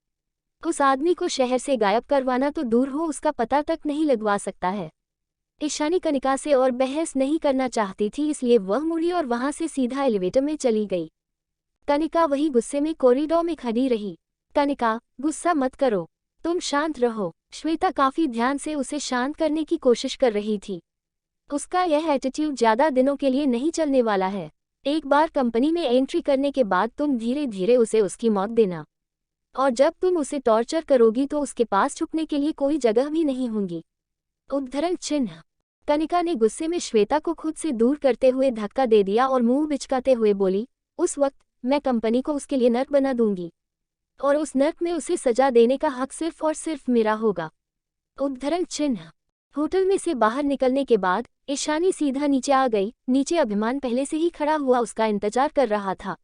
उस आदमी को शहर से गायब करवाना तो दूर हो, उसका पता तक नहीं लगवा सकता है। ईशानी कनिका से और बहस नहीं करना चाहती थी, इसलिए वह मुड़ी और वहां से सीधा एलिवेटर में चली गई। कनिका वही गुस्से में कॉरिडोर में खड़ी रही। कनिका, गुस्सा मत करो, तुम शांत रहो। श्वेता काफी ध्यान से उसे शांत करने की कोशिश कर रही थी। उसका यह एटीट्यूड ज्यादा दिनों के लिए नहीं चलने वाला है। एक बार कंपनी में एंट्री करने के बाद तुम धीरे धीरे उसे उसकी मौत देना, और जब तुम उसे टॉर्चर करोगी तो उसके पास छुपने के लिए कोई जगह भी नहीं होगी। उद्धरण चिन्ह। कनिका ने गुस्से में श्वेता को खुद से दूर करते हुए धक्का दे दिया और मुंह बिचकाते हुए बोली, उस वक्त मैं कंपनी को उसके लिए नर्क बना दूंगी, और उस नर्क में उसे सजा देने का हक सिर्फ और सिर्फ मेरा होगा। उद्धरण चिन्ह। होटल में से बाहर निकलने के बाद ईशानी सीधा नीचे आ गई। नीचे अभिमान पहले से ही खड़ा हुआ उसका इंतजार कर रहा था।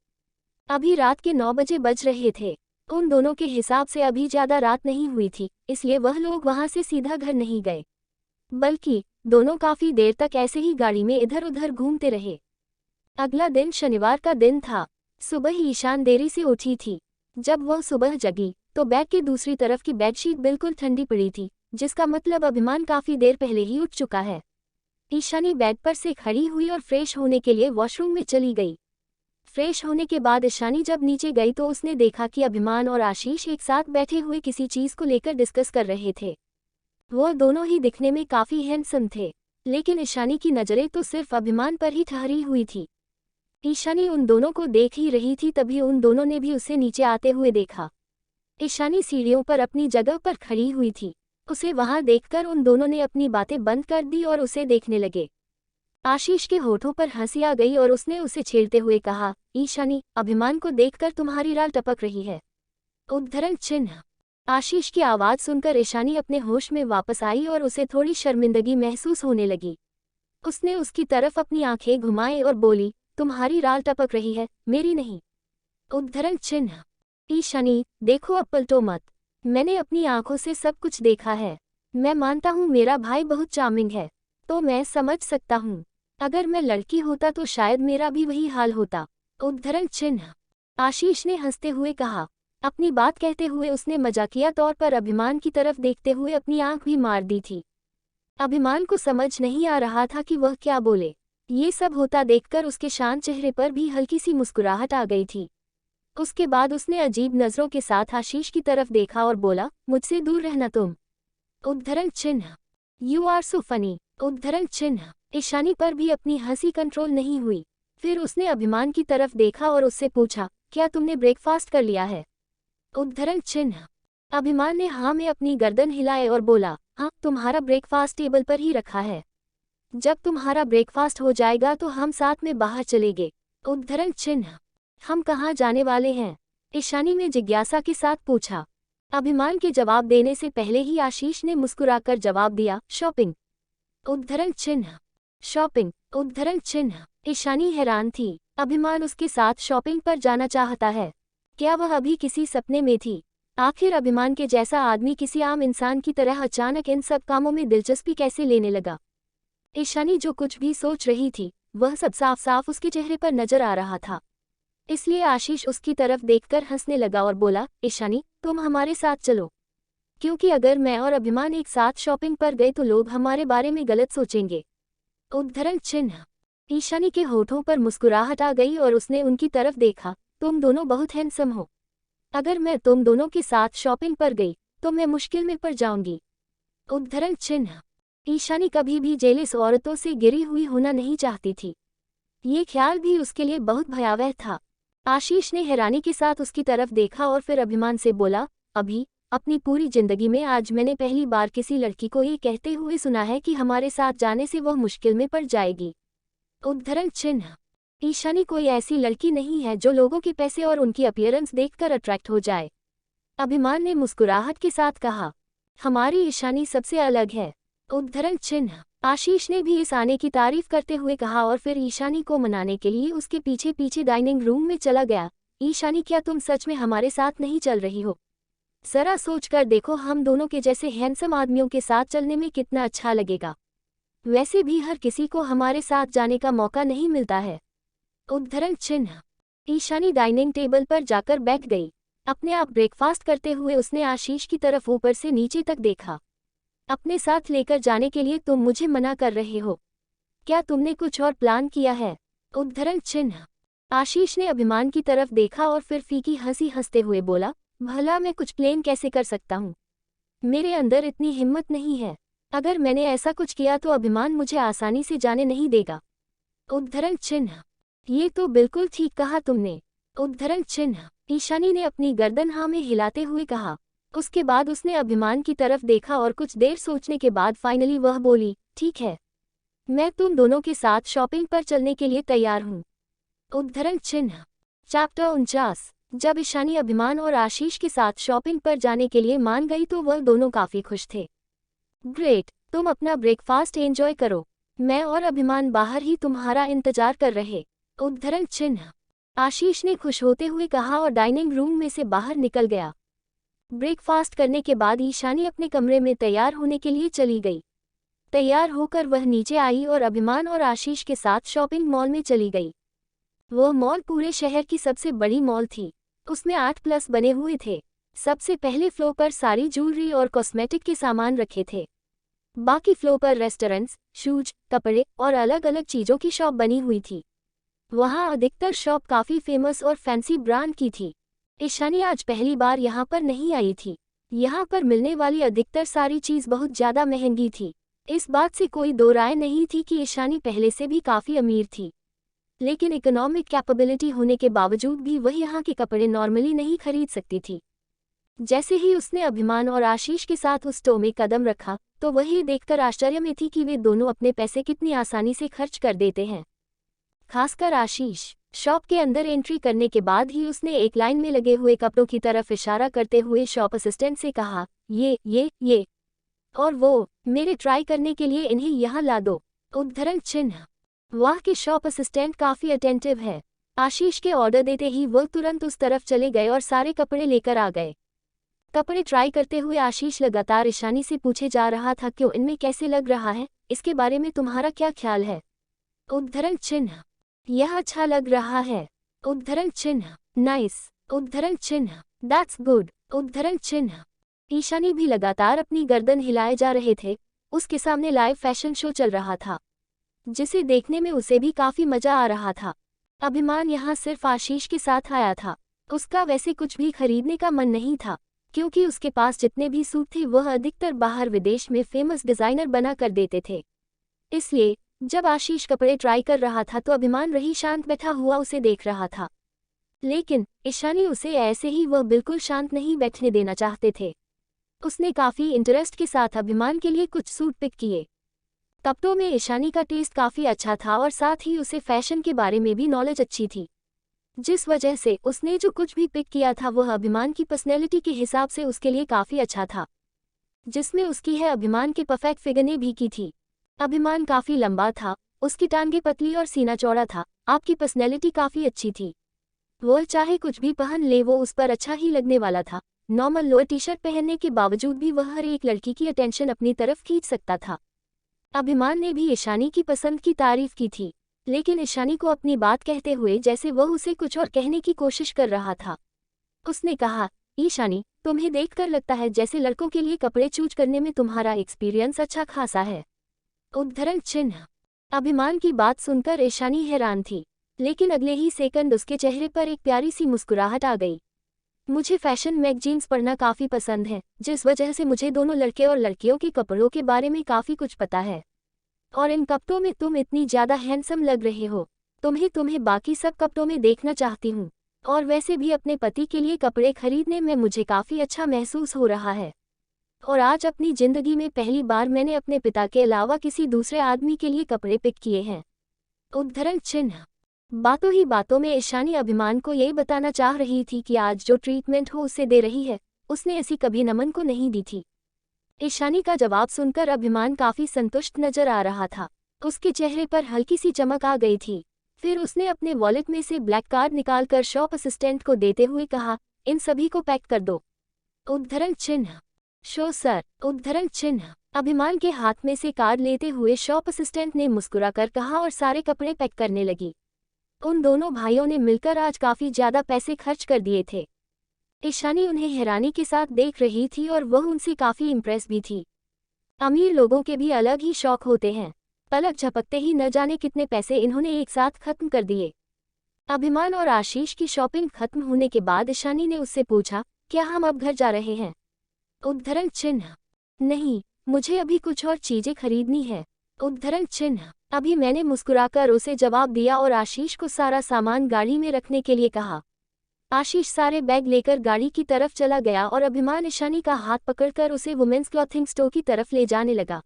अभी रात के 9 बजे बज रहे थे। उन दोनों के हिसाब से अभी ज्यादा रात नहीं हुई थी, इसलिए वह लोग वहां से सीधा घर नहीं गए, बल्कि दोनों काफी देर तक ऐसे ही गाड़ी में इधर उधर घूमते रहे। अगला दिन शनिवार का दिन था। सुबह ही ईशान देरी से उठी थी। जब वह सुबह जगी तो बेड के दूसरी तरफ की बेडशीट बिल्कुल ठंडी पड़ी थी, जिसका मतलब अभिमान काफी देर पहले ही उठ चुका है। ईशानी बेड पर से खड़ी हुई और फ्रेश होने के लिए वॉशरूम में चली गई। फ्रेश होने के बाद ईशानी जब नीचे गई तो उसने देखा कि अभिमान और आशीष एक साथ बैठे हुए किसी चीज को लेकर डिस्कस कर रहे थे। वह दोनों ही दिखने में काफी हैंडसम थे, लेकिन ईशानी की नजरें तो सिर्फ अभिमान पर ही ठहरी हुई थी। ईशानी उन दोनों को देख ही रही थी, तभी उन दोनों ने भी उसे नीचे आते हुए देखा। ईशानी सीढ़ियों पर अपनी जगह पर खड़ी हुई थी। उसे वहां देखकर उन दोनों ने अपनी बातें बंद कर दी और उसे देखने लगे। आशीष के होठों पर हंसी आ गई और उसने उसे छेड़ते हुए कहा, ईशानी, अभिमान को देखकर तुम्हारी राल टपक रही है। उद्धरण चिन्ह। आशीष की आवाज सुनकर ईशानी अपने होश में वापस आई और उसे थोड़ी शर्मिंदगी महसूस होने लगी। उसने उसकी तरफ अपनी आंखें घुमाई और बोली, तुम्हारी राल टपक रही है, मेरी नहीं। उद्धरण चिन्ह। ईशानी, देखो अब पलटो मत। मैंने अपनी आंखों से सब कुछ देखा है। मैं मानता हूँ मेरा भाई बहुत चार्मिंग है, तो मैं समझ सकता हूँ। अगर मैं लड़की होता तो शायद मेरा भी वही हाल होता। उद्धरण चिन्ह। आशीष ने हंसते हुए कहा। अपनी बात कहते हुए उसने मजाकिया तौर पर अभिमान की तरफ देखते हुए अपनी आंख भी मार दी थी। अभिमान को समझ नहीं आ रहा था कि वह क्या बोले। ये सब होता देखकर उसके शांत चेहरे पर भी हल्की सी मुस्कुराहट आ गई थी। उसके बाद उसने अजीब नजरों के साथ आशीष की तरफ देखा और बोला, मुझसे दूर रहना तुम। उद्धरण चिन्ह। You are so funny. उद्धरण चिन्ह। ईशानी पर भी अपनी हंसी कंट्रोल नहीं हुई। फिर उसने अभिमान की तरफ देखा और उससे पूछा, क्या तुमने ब्रेकफास्ट कर लिया है? उद्धरण चिन्ह। अभिमान ने हाँ में अपनी गर्दन हिलाए और बोला, हाँ, तुम्हारा ब्रेकफास्ट टेबल पर ही रखा है। जब तुम्हारा ब्रेकफास्ट हो जाएगा तो हम साथ में बाहर चलेंगे। उद्धरण चिन्ह। हम कहाँ जाने वाले हैं? ईशानी ने जिज्ञासा के साथ पूछा। अभिमान के जवाब देने से पहले ही आशीष ने मुस्कुराकर जवाब दिया, शॉपिंग। उद्धरण चिन्ह। शॉपिंग। उद्धरण चिन्ह। ईशानी हैरान थी। अभिमान उसके साथ शॉपिंग पर जाना चाहता है? क्या वह अभी किसी सपने में थी? आखिर अभिमान के जैसा आदमी किसी आम इंसान की तरह अचानक इन सब कामों में दिलचस्पी कैसे लेने लगा? ईशानी जो कुछ भी सोच रही थी वह सब साफ साफ उसके चेहरे पर नजर आ रहा था। इसलिए आशीष उसकी तरफ देखकर हंसने लगा और बोला, ईशानी, तुम हमारे साथ चलो, क्योंकि अगर मैं और अभिमान एक साथ शॉपिंग पर गए तो लोग हमारे बारे में गलत सोचेंगे। उद्धरण चिन्ह। ईशानी के होठों पर मुस्कुराहट आ गई और उसने उनकी तरफ देखा, तुम दोनों बहुत हैंडसम हो। अगर मैं तुम दोनों के साथ शॉपिंग पर गई तो मैं मुश्किल में पड़ जाऊंगी। उद्धरण चिन्ह। ईशानी कभी भी जेलिस औरतों से गिरी हुई होना नहीं चाहती थी। ये ख्याल भी उसके लिए बहुत भयावह था। आशीष ने हैरानी के साथ उसकी तरफ देखा और फिर अभिमान से बोला, अभी अपनी पूरी जिंदगी में आज मैंने पहली बार किसी लड़की को ये कहते हुए सुना है कि हमारे साथ जाने से वह मुश्किल में पड़ जाएगी। उद्धरण चिन्ह। ईशानी कोई ऐसी लड़की नहीं है जो लोगों के पैसे और उनकी अपीयरेंस देखकर अट्रैक्ट हो जाए। अभिमान ने मुस्कुराहट के साथ कहा, हमारी ईशानी सबसे अलग है। उद्धरण चिन्ह। आशीष ने भी इस आने की तारीफ करते हुए कहा और फिर ईशानी को मनाने के लिए उसके पीछे पीछे डाइनिंग रूम में चला गया। ईशानी, क्या तुम सच में हमारे साथ नहीं चल रही हो? जरा सोच कर देखो, हम दोनों के जैसे हैंडसम आदमियों के साथ चलने में कितना अच्छा लगेगा। वैसे भी हर किसी को हमारे साथ जाने का मौका नहीं मिलता है। उद्धरण चिन्ह। ईशानी डाइनिंग टेबल पर जाकर बैठ गई। अपने आप ब्रेकफास्ट करते हुए उसने आशीष की तरफ ऊपर से नीचे तक देखा। अपने साथ लेकर जाने के लिए तुम मुझे मना कर रहे हो? क्या तुमने कुछ और प्लान किया है? उद्धरण चिन्ह। आशीष ने अभिमान की तरफ देखा और फिर फीकी हंसी हंसते हुए बोला, भला मैं कुछ प्लान कैसे कर सकता हूँ? मेरे अंदर इतनी हिम्मत नहीं है। अगर मैंने ऐसा कुछ किया तो अभिमान मुझे आसानी से जाने नहीं देगा। उद्धरण चिन्ह। ये तो बिल्कुल ठीक कहा तुमने। उद्धरण चिन्ह। ईशानी ने अपनी गर्दन हाँ में हिलाते हुए कहा। उसके बाद उसने अभिमान की तरफ देखा और कुछ देर सोचने के बाद फाइनली वह बोली, ठीक है, मैं तुम दोनों के साथ शॉपिंग पर चलने के लिए तैयार हूँ। उद्धरण चिन्ह। चैप्टर 49। जब ईशानी अभिमान और आशीष के साथ शॉपिंग पर जाने के लिए मान गई तो वह दोनों काफी खुश थे। ग्रेट, तुम अपना ब्रेकफास्ट एंजॉय करो, मैं और अभिमान बाहर ही तुम्हारा इंतजार कर रहे। उद्धरण चिन्ह। आशीष ने खुश होते हुए कहा और डाइनिंग रूम में से बाहर निकल गया। ब्रेकफास्ट करने के बाद ईशानी अपने कमरे में तैयार होने के लिए चली गई। तैयार होकर वह नीचे आई और अभिमान और आशीष के साथ शॉपिंग मॉल में चली गई। वह मॉल पूरे शहर की सबसे बड़ी मॉल थी। उसमें 8+ बने हुए थे। सबसे पहले फ्लोर पर सारी ज्वेलरी और कॉस्मेटिक के सामान रखे थे। बाकी फ्लोर पर रेस्टोरेंट्स, शूज, कपड़े और अलग अलग चीज़ों की शॉप बनी हुई थी। वहाँ अधिकतर शॉप काफ़ी फेमस और फैंसी ब्रांड की थी। ईशानी आज पहली बार यहाँ पर नहीं आई थी। यहाँ पर मिलने वाली अधिकतर सारी चीज़ बहुत ज़्यादा महंगी थी। इस बात से कोई दो राय नहीं थी कि ईशानी पहले से भी काफ़ी अमीर थी, लेकिन इकोनॉमिक कैपेबिलिटी होने के बावजूद भी वह यहाँ के कपड़े नॉर्मली नहीं खरीद सकती थी। जैसे ही उसने अभिमान और आशीष के साथ उस स्टोर में कदम रखा तो वह ये देखकर आश्चर्य में थी कि वे दोनों अपने पैसे कितनी आसानी से खर्च कर देते हैं। खासकर आशीष। शॉप के अंदर एंट्री करने के बाद ही उसने एक लाइन में लगे हुए कपड़ों की तरफ इशारा करते हुए शॉप असिस्टेंट से कहा, ये और वो, मेरे ट्राई करने के लिए इन्हें यहाँ ला दो। उद्धरण चिन्ह। वाह के शॉप असिस्टेंट काफ़ी अटेंटिव है। आशीष के ऑर्डर देते ही वह तुरंत उस तरफ चले गए और सारे कपड़े लेकर आ गए। कपड़े ट्राई करते हुए आशीष लगातार ईशानी से पूछे जा रहा था, क्यों इनमें कैसे लग रहा है, इसके बारे में तुम्हारा क्या ख्याल है? उद्धरण चिन्ह। यह अच्छा लग रहा है। उद्धरण चिन्ह। नाइस। उद्धरण चिन्ह। That's good. उद्धरण चिन्ह। ईशानी भी लगातार अपनी गर्दन हिलाए जा रहे थे। उसके सामने लाइव फैशन शो चल रहा था, जिसे देखने में उसे भी काफी मजा आ रहा था। अभिमान यहाँ सिर्फ आशीष के साथ आया था। उसका वैसे कुछ भी खरीदने का मन नहीं था, क्योंकि उसके पास जितने भी सूट थे वह अधिकतर बाहर विदेश में फेमस डिजाइनर बना कर देते थे। इसलिए जब आशीष कपड़े ट्राई कर रहा था तो अभिमान रही शांत बैठा हुआ उसे देख रहा था। लेकिन ईशानी उसे ऐसे ही वह बिल्कुल शांत नहीं बैठने देना चाहते थे। उसने काफी इंटरेस्ट के साथ अभिमान के लिए कुछ सूट पिक किए। कपड़ों में ईशानी का टेस्ट काफी अच्छा था और साथ ही उसे फैशन के बारे में भी नॉलेज अच्छी थी, जिस वजह से उसने जो कुछ भी पिक किया था वह अभिमान की पर्सनैलिटी के हिसाब से उसके लिए काफी अच्छा था, जिसमें उसकी है अभिमान के परफेक्ट फिगर ने भी की थी। अभिमान काफी लंबा था, उसकी टांगें पतली और सीना चौड़ा था। आपकी पर्सनैलिटी काफी अच्छी थी। वह चाहे कुछ भी पहन ले वो उस पर अच्छा ही लगने वाला था। नॉर्मल लोअर टी शर्ट पहनने के बावजूद भी वह हर एक लड़की की अटेंशन अपनी तरफ खींच सकता था। अभिमान ने भी ईशानी की पसंद की तारीफ की थी, लेकिन ईशानी को अपनी बात कहते हुए जैसे वह उसे कुछ और कहने की कोशिश कर रहा था। उसने कहा, ईशानी, तुम्हें देखकर लगता है जैसे लड़कों के लिए कपड़े चूज करने में तुम्हारा एक्सपीरियंस अच्छा खासा है। उद्धरण चिन्ह। अभिमान की बात सुनकर ईशानी हैरान थी, लेकिन अगले ही सेकंड उसके चेहरे पर एक प्यारी सी मुस्कुराहट आ गई। मुझे फैशन मैगजीन्स पढ़ना काफ़ी पसंद है, जिस वजह से मुझे दोनों लड़के और लड़कियों के कपड़ों के बारे में काफ़ी कुछ पता है। और इन कपड़ों में तुम इतनी ज़्यादा हैंडसम लग रहे हो। तुम्हें बाकी सब कपड़ों में देखना चाहती हूँ। और वैसे भी अपने पति के लिए कपड़े खरीदने में मुझे काफ़ी अच्छा महसूस हो रहा है। और आज अपनी ज़िंदगी में पहली बार मैंने अपने पिता के अलावा किसी दूसरे आदमी के लिए कपड़े पिक किए हैं। उद्धरण चिन्ह। बातों ही बातों में ईशानी अभिमान को यही बताना चाह रही थी कि आज जो ट्रीटमेंट हो उसे दे रही है, उसने ऐसी कभी नमन को नहीं दी थी। ईशानी का जवाब सुनकर अभिमान काफ़ी संतुष्ट नजर आ रहा था। उसके चेहरे पर हल्की सी चमक आ गई थी। फिर उसने अपने वॉलेट में से ब्लैक कार्ड निकालकर शॉप असिस्टेंट को देते हुए कहा, इन सभी को पैक कर दो। उद्धरण चिन्ह। Show sir. उद्धरण चिन्ह। अभिमान के हाथ में से कार्ड लेते हुए शॉप असिस्टेंट ने मुस्कुराकर कहा और सारे कपड़े पैक करने लगी। उन दोनों भाइयों ने मिलकर आज काफी ज्यादा पैसे खर्च कर दिए थे। ईशानी उन्हें हैरानी के साथ देख रही थी और वह उनसे काफी इम्प्रेस भी थी। अमीर लोगों के भी अलग ही शौक होते हैं। पलक झपकते ही न जाने कितने पैसे इन्होंने एक साथ खत्म कर दिए। अभिमान और आशीष की शॉपिंग खत्म होने के बाद ईशानी ने उससे पूछा, क्या हम अब घर जा रहे हैं? उद्धरण चिन्ह। नहीं, मुझे अभी कुछ और चीजें खरीदनी है। उद्धरण चिन्ह। अभी मैंने मुस्कुराकर उसे जवाब दिया और आशीष को सारा सामान गाड़ी में रखने के लिए कहा। आशीष सारे बैग लेकर गाड़ी की तरफ चला गया और अभिमान ईशानी का हाथ पकड़कर उसे वुमेन्स क्लॉथिंग स्टोर की तरफ ले जाने लगा।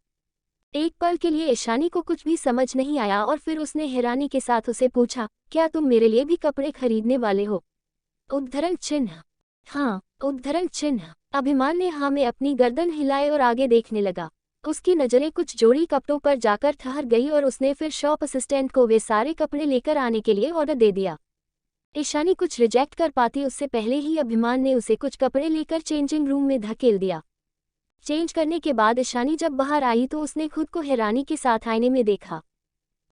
एक पल के लिए ईशानी को कुछ भी समझ नहीं आया और फिर उसने हैरानी के साथ उसे पूछा, क्या तुम मेरे लिए भी कपड़े खरीदने वाले हो? उद्धरण चिन्ह। हाँ। उद्धरण चिन्ह। अभिमान ने हाँ में अपनी गर्दन हिलाए और आगे देखने लगा। उसकी नजरें कुछ जोड़ी कपड़ों पर जाकर ठहर गई और उसने फिर शॉप असिस्टेंट को वे सारे कपड़े लेकर आने के लिए ऑर्डर दे दिया। ईशानी कुछ रिजेक्ट कर पाती उससे पहले ही अभिमान ने उसे कुछ कपड़े लेकर चेंजिंग रूम में धकेल दिया। चेंज करने के बाद ईशानी जब बाहर आई तो उसने खुद को हैरानी के साथ आईने में देखा।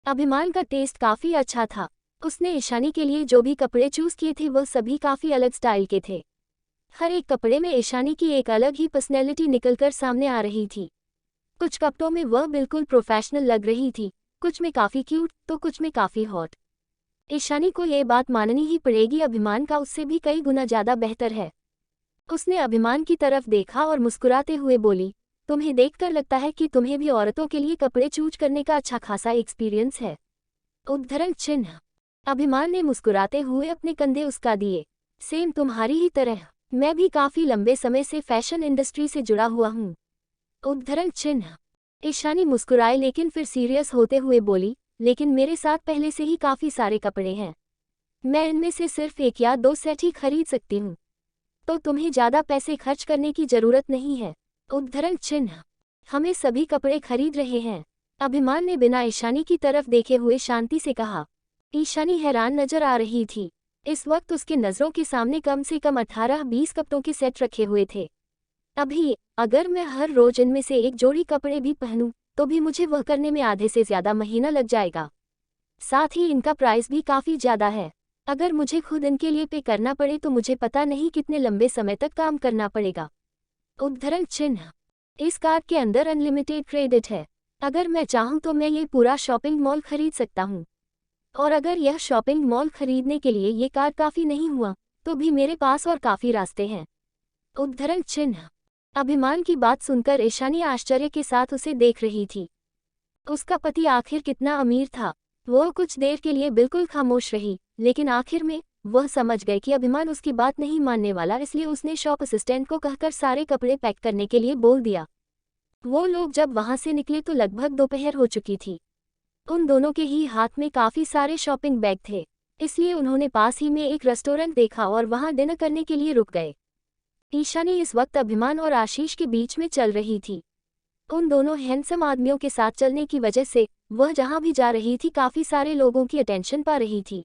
अभिमान का टेस्ट काफी अच्छा था। उसने ईशानी के लिए जो भी कपड़े चूज किए थे वह सभी काफी अलग स्टाइल के थे। हर एक कपड़े में ईशानी की एक अलग ही पर्सनैलिटी निकलकर सामने आ रही थी। कुछ कपड़ों में वह बिल्कुल प्रोफेशनल लग रही थी, कुछ में काफी क्यूट तो कुछ में काफी हॉट। ईशानी को ये बात माननी ही पड़ेगी, अभिमान का उससे भी कई गुना ज्यादा बेहतर है। उसने अभिमान की तरफ देखा और मुस्कुराते हुए बोली, तुम्हें देखकर लगता है कि तुम्हें भी औरतों के लिए कपड़े चूज करने का अच्छा खासा एक्सपीरियंस है। उद्धरण चिन्ह। अभिमान ने मुस्कुराते हुए अपने कंधे उसका दिए। सेम तुम्हारी ही तरह, मैं भी काफी लंबे समय से फैशन इंडस्ट्री से जुड़ा हुआ हूँ। उद्धरण चिन्ह। ईशानी मुस्कुराए लेकिन फिर सीरियस होते हुए बोली, लेकिन मेरे साथ पहले से ही काफी सारे कपड़े हैं। मैं इनमें से सिर्फ 1 या 2 सेट ही खरीद सकती हूँ। तो तुम्हें ज्यादा पैसे खर्च करने की जरूरत नहीं है। उद्धरण चिन्ह। हमें सभी कपड़े खरीद रहे हैं। अभिमान ने बिना ईशानी की तरफ देखे हुए शांति से कहा। ईशानी हैरान नजर आ रही थी। इस वक्त उसके नजरों के सामने कम से कम 18-20 कपड़ों के सेट रखे हुए थे। अभी अगर मैं हर रोज इनमें से एक जोड़ी कपड़े भी पहनूं तो भी मुझे वह करने में आधे से ज्यादा महीना लग जाएगा। साथ ही इनका प्राइस भी काफी ज्यादा है। अगर मुझे खुद इनके लिए पे करना पड़े तो मुझे पता नहीं कितने लंबे समय तक काम करना पड़ेगा। उद्धरण चिन्ह। इस कार्ड के अंदर अनलिमिटेड क्रेडिट है। अगर मैं चाहूँ तो मैं ये पूरा शॉपिंग मॉल खरीद सकता हूँ। और अगर यह शॉपिंग मॉल खरीदने के लिए ये कार्ड काफी नहीं हुआ तो भी मेरे पास और काफी रास्ते हैं। उद्धरण चिन्ह। अभिमान की बात सुनकर ईशानी आश्चर्य के साथ उसे देख रही थी। उसका पति आखिर कितना अमीर था। वह कुछ देर के लिए बिल्कुल खामोश रही, लेकिन आखिर में वह समझ गए कि अभिमान उसकी बात नहीं मानने वाला, इसलिए उसने शॉप असिस्टेंट को कहकर सारे कपड़े पैक करने के लिए बोल दिया। वो लोग जब वहां से निकले तो लगभग दोपहर हो चुकी थी। उन दोनों के ही हाथ में काफी सारे शॉपिंग बैग थे, इसलिए उन्होंने पास ही में एक रेस्टोरेंट देखा और वहां डिनर करने के लिए रुक गए। ईशानी इस वक्त अभिमान और आशीष के बीच में चल रही थी। उन दोनों हैंडसम आदमियों के साथ चलने की वजह से वह जहां भी जा रही थी काफी सारे लोगों की अटेंशन पा रही थी।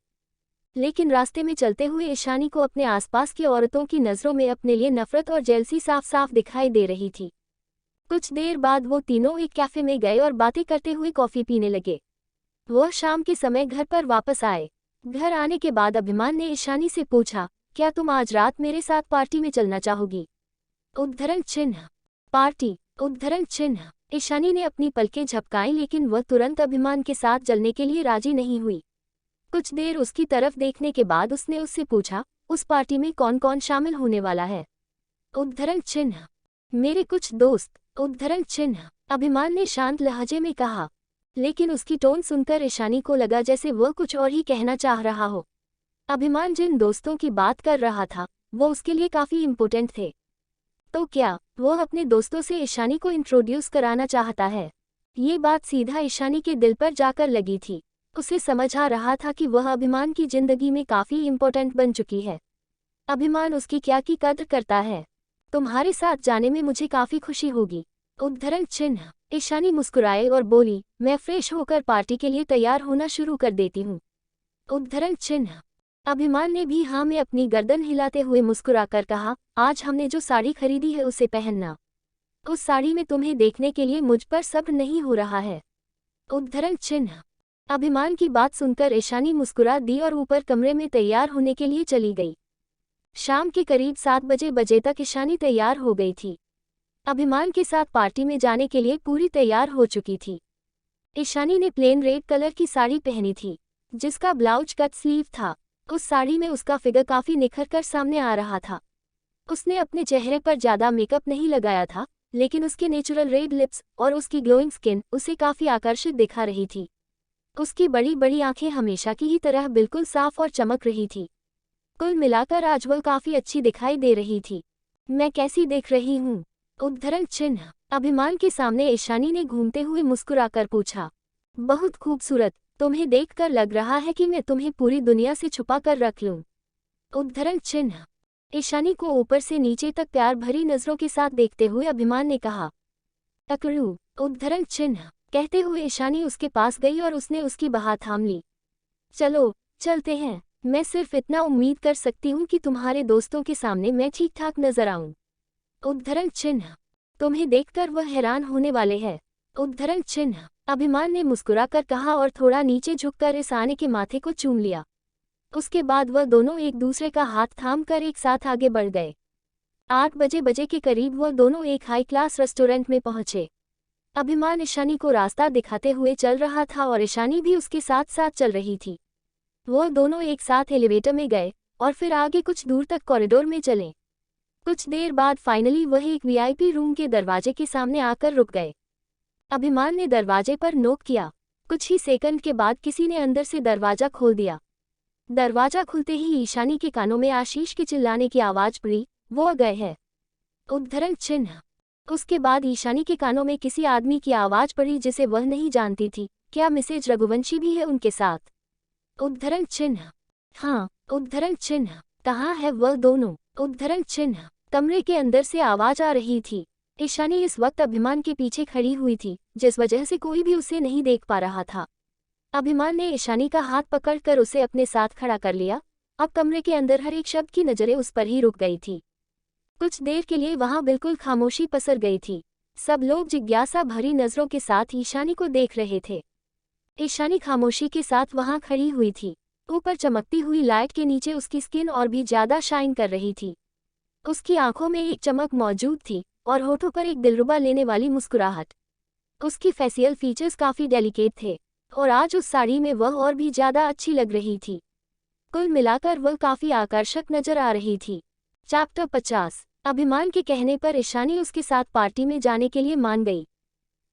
लेकिन रास्ते में चलते हुए ईशानी को अपने आसपास की औरतों की नजरों में अपने लिए नफरत और जेलसी साफ साफ दिखाई दे रही थी। कुछ देर बाद वो तीनों एक कैफे में गए और बातें करते हुए कॉफी पीने लगे। वह शाम के समय घर पर वापस आए। घर आने के बाद अभिमान ने ईशानी से पूछा, क्या तुम आज रात मेरे साथ पार्टी में चलना चाहोगी? उद्धरण चिन्ह। पार्टी। उद्धरण चिन्ह। ईशानी ने अपनी पलकें झपकाई लेकिन वह तुरंत अभिमान के साथ चलने के लिए राजी नहीं हुई। कुछ देर उसकी तरफ देखने के बाद उसने उससे पूछा, उस पार्टी में कौन कौन शामिल होने वाला है? उद्धरण चिन्ह। मेरे कुछ दोस्त। उद्धरण चिन्ह। अभिमान ने शांत लहजे में कहा, लेकिन उसकी टोन सुनकर ईशानी को लगा जैसे वह कुछ और ही कहना चाह रहा हो। अभिमान जिन दोस्तों की बात कर रहा था वो उसके लिए काफी इम्पोर्टेंट थे। तो क्या वह अपने दोस्तों से ईशानी को इंट्रोड्यूस कराना चाहता है? ये बात सीधा ईशानी के दिल पर जाकर लगी थी। उसे समझ आ रहा था कि वह अभिमान की जिंदगी में काफी इम्पोर्टेंट बन चुकी है। अभिमान उसकी क्या की कद्र करता है। तुम्हारे साथ जाने में मुझे काफी खुशी होगी। उद्धरण चिन्ह। ईशानी मुस्कुराए और बोली, मैं फ्रेश होकर पार्टी के लिए तैयार होना शुरू कर देती हूँ। उद्धरण चिन्ह। अभिमान ने भी हाँ में अपनी गर्दन हिलाते हुए मुस्कुराकर कहा, आज हमने जो साड़ी खरीदी है उसे पहनना। उस साड़ी में तुम्हें देखने के लिए मुझ पर सब्र नहीं हो रहा है। उद्धरण चिन्ह। अभिमान की बात सुनकर ईशानी मुस्कुरा दी और ऊपर कमरे में तैयार होने के लिए चली गई। शाम के करीब 7 बजे तक ईशानी तैयार हो गई थी। अभिमान के साथ पार्टी में जाने के लिए पूरी तैयार हो चुकी थी। ईशानी ने प्लेन रेड कलर की साड़ी पहनी थी, जिसका ब्लाउज कट स्लीव था। उस साड़ी में उसका फिगर काफी निखर कर सामने आ रहा था। उसने अपने चेहरे पर ज्यादा मेकअप नहीं लगाया था, लेकिन उसके नेचुरल रेड लिप्स और उसकी ग्लोइंग स्किन उसे काफी आकर्षित दिखा रही थी। उसकी बड़ी बड़ी आंखें हमेशा की ही तरह बिल्कुल साफ और चमक रही थी। कुल मिलाकर आज वह काफी अच्छी दिखाई दे रही थी। मैं कैसी देख रही हूँ? उद्धरण चिन्ह। अभिमान के सामने ईशानी ने घूमते हुए मुस्कुराकर पूछा। बहुत खूबसूरत, तुम्हें देखकर लग रहा है कि मैं तुम्हें पूरी दुनिया से छुपा कर रख लूं। उद्धरण चिन्ह। ईशानी को ऊपर से नीचे तक प्यार भरी नजरों के साथ देखते हुए अभिमान ने कहा। टकरू। उद्धरण चिन्ह। कहते हुए ईशानी उसके पास गई और उसने उसकी बाह थाम ली। चलो चलते हैं। मैं सिर्फ इतना उम्मीद कर सकती हूँ कि तुम्हारे दोस्तों के सामने मैं ठीक ठाक नजर आऊं। उद्धरण चिन्ह। तुम्हें देखकर वह हैरान होने वाले हैं। उद्धरण चिन्ह। अभिमान ने मुस्कुराकर कहा और थोड़ा नीचे झुककर ईशानी के माथे को चूम लिया। उसके बाद वह दोनों एक दूसरे का हाथ थाम कर एक साथ आगे बढ़ गए। 8 बजे के करीब वह दोनों एक हाई क्लास रेस्टोरेंट में पहुंचे। अभिमान ईशानी को रास्ता दिखाते हुए चल रहा था और ईशानी भी उसके साथ साथ चल रही थी। वह दोनों एक साथ एलिवेटर में गए और फिर आगे कुछ दूर तक कॉरिडोर में चले। कुछ देर बाद फाइनली वह एक वीआईपी रूम के दरवाजे के सामने आकर रुक गए। अभिमान ने दरवाजे पर नॉक किया। कुछ ही सेकंड के बाद किसी ने अंदर से दरवाजा खोल दिया। दरवाजा खुलते ही ईशानी के कानों में आशीष के चिल्लाने की आवाज पड़ी, वो आ गए हैं। उद्धरण चिन्ह। उसके बाद ईशानी के कानों में किसी आदमी की आवाज पड़ी जिसे वह नहीं जानती थी। क्या मिसेज रघुवंशी भी है उनके साथ? उद्धरण चिन्ह। हाँ। उद्धरण चिन्ह। कहाँ है वह दोनों? उद्धरण चिन्ह। कमरे के अंदर से आवाज आ रही थी। ईशानी इस वक्त अभिमान के पीछे खड़ी हुई थी, जिस वजह से कोई भी उसे नहीं देख पा रहा था। अभिमान ने ईशानी का हाथ पकड़कर उसे अपने साथ खड़ा कर लिया। अब कमरे के अंदर हर एक शब्द की नजरें उस पर ही रुक गई थी। कुछ देर के लिए वहां बिल्कुल खामोशी पसर गई थी। सब लोग जिज्ञासा भरी नजरों के साथ ईशानी को देख रहे थे। ईशानी खामोशी के साथ वहां खड़ी हुई थी। ऊपर चमकती हुई लाइट के नीचे उसकी स्किन और भी ज्यादा शाइन कर रही थी। उसकी आंखों में एक चमक मौजूद थी और होठों पर एक दिलरुबा लेने वाली मुस्कुराहट। उसकी फेसियल फीचर्स काफी डेलिकेट थे और आज उस साड़ी में वह और भी ज्यादा अच्छी लग रही थी। कुल मिलाकर वह काफी आकर्षक नजर आ रही थी। चैप्टर 50। अभिमान के कहने पर ईशानी उसके साथ पार्टी में जाने के लिए मान गई।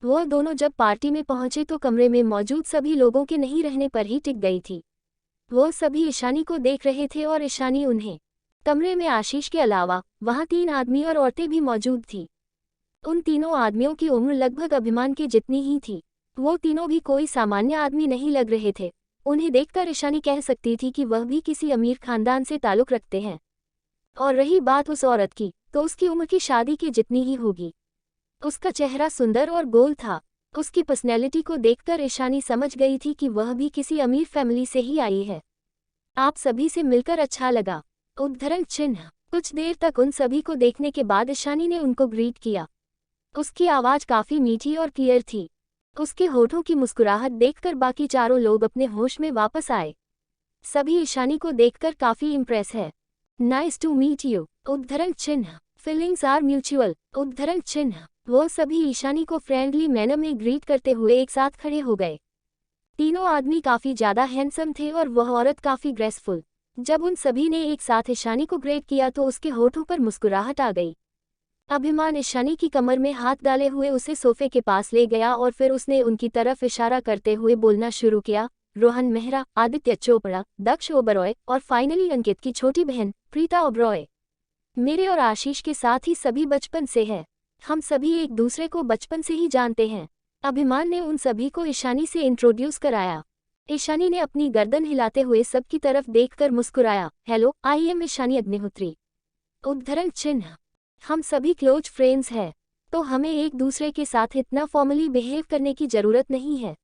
वह दोनों जब पार्टी में पहुंचे तो कमरे में मौजूद सभी लोगों के नहीं रहने पर ही टिक गई थी। वह सभी ईशानी को देख रहे थे और ईशानी उन्हें। कमरे में आशीष के अलावा वहां 3 आदमी और औरतें भी मौजूद थी। उन तीनों आदमियों की उम्र लगभग अभिमान के जितनी ही थी। वो तीनों भी कोई सामान्य आदमी नहीं लग रहे थे। उन्हें देखकर ईशानी कह सकती थी कि वह भी किसी अमीर खानदान से ताल्लुक रखते हैं। और रही बात उस औरत की, तो उसकी उम्र की शादी की जितनी ही होगी। उसका चेहरा सुंदर और गोल था। उसकी पर्सनैलिटी को देखकर ईशानी समझ गई थी कि वह भी किसी अमीर फैमिली से ही आई है। आप सभी से मिलकर अच्छा लगा। उद्धरण चिन्ह। कुछ देर तक उन सभी को देखने के बाद ईशानी ने उनको ग्रीट किया। उसकी आवाज काफी मीठी और क्लियर थी। उसके होठों की मुस्कुराहट देखकर बाकी चारों लोग अपने होश में वापस आए। सभी ईशानी को देखकर काफी इम्प्रेस है। Nice to meet you. उद्धरण चिन्ह। Feelings are mutual. उद्धरण चिन्ह। वो सभी ईशानी को फ्रेंडली मैनर में ग्रीट करते हुए एक साथ खड़े हो गए। तीनों आदमी काफी ज्यादा हैंडसम थे और वह औरत काफी ग्रेसफुल। जब उन सभी ने एक साथ ईशानी को ग्रेट किया तो उसके होठों पर मुस्कुराहट आ गई। अभिमान ईशानी की कमर में हाथ डाले हुए उसे सोफे के पास ले गया और फिर उसने उनकी तरफ इशारा करते हुए बोलना शुरू किया। रोहन मेहरा, आदित्य चोपड़ा, दक्ष ओबरॉय और फाइनली अंकित की छोटी बहन प्रीता ओबरॉय। मेरे और आशीष के साथ ही सभी बचपन से है। हम सभी एक दूसरे को बचपन से ही जानते हैं। अभिमान ने उन सभी को ईशानी से इंट्रोड्यूस कराया। ईशानी ने अपनी गर्दन हिलाते हुए सबकी तरफ देखकर मुस्कुराया। Hello, I am Ishani Agnihotri. उद्धरण चिन्ह। हम सभी क्लोज फ्रेंड्स हैं, तो हमें एक दूसरे के साथ इतना फॉर्मली बिहेव करने की जरूरत नहीं है।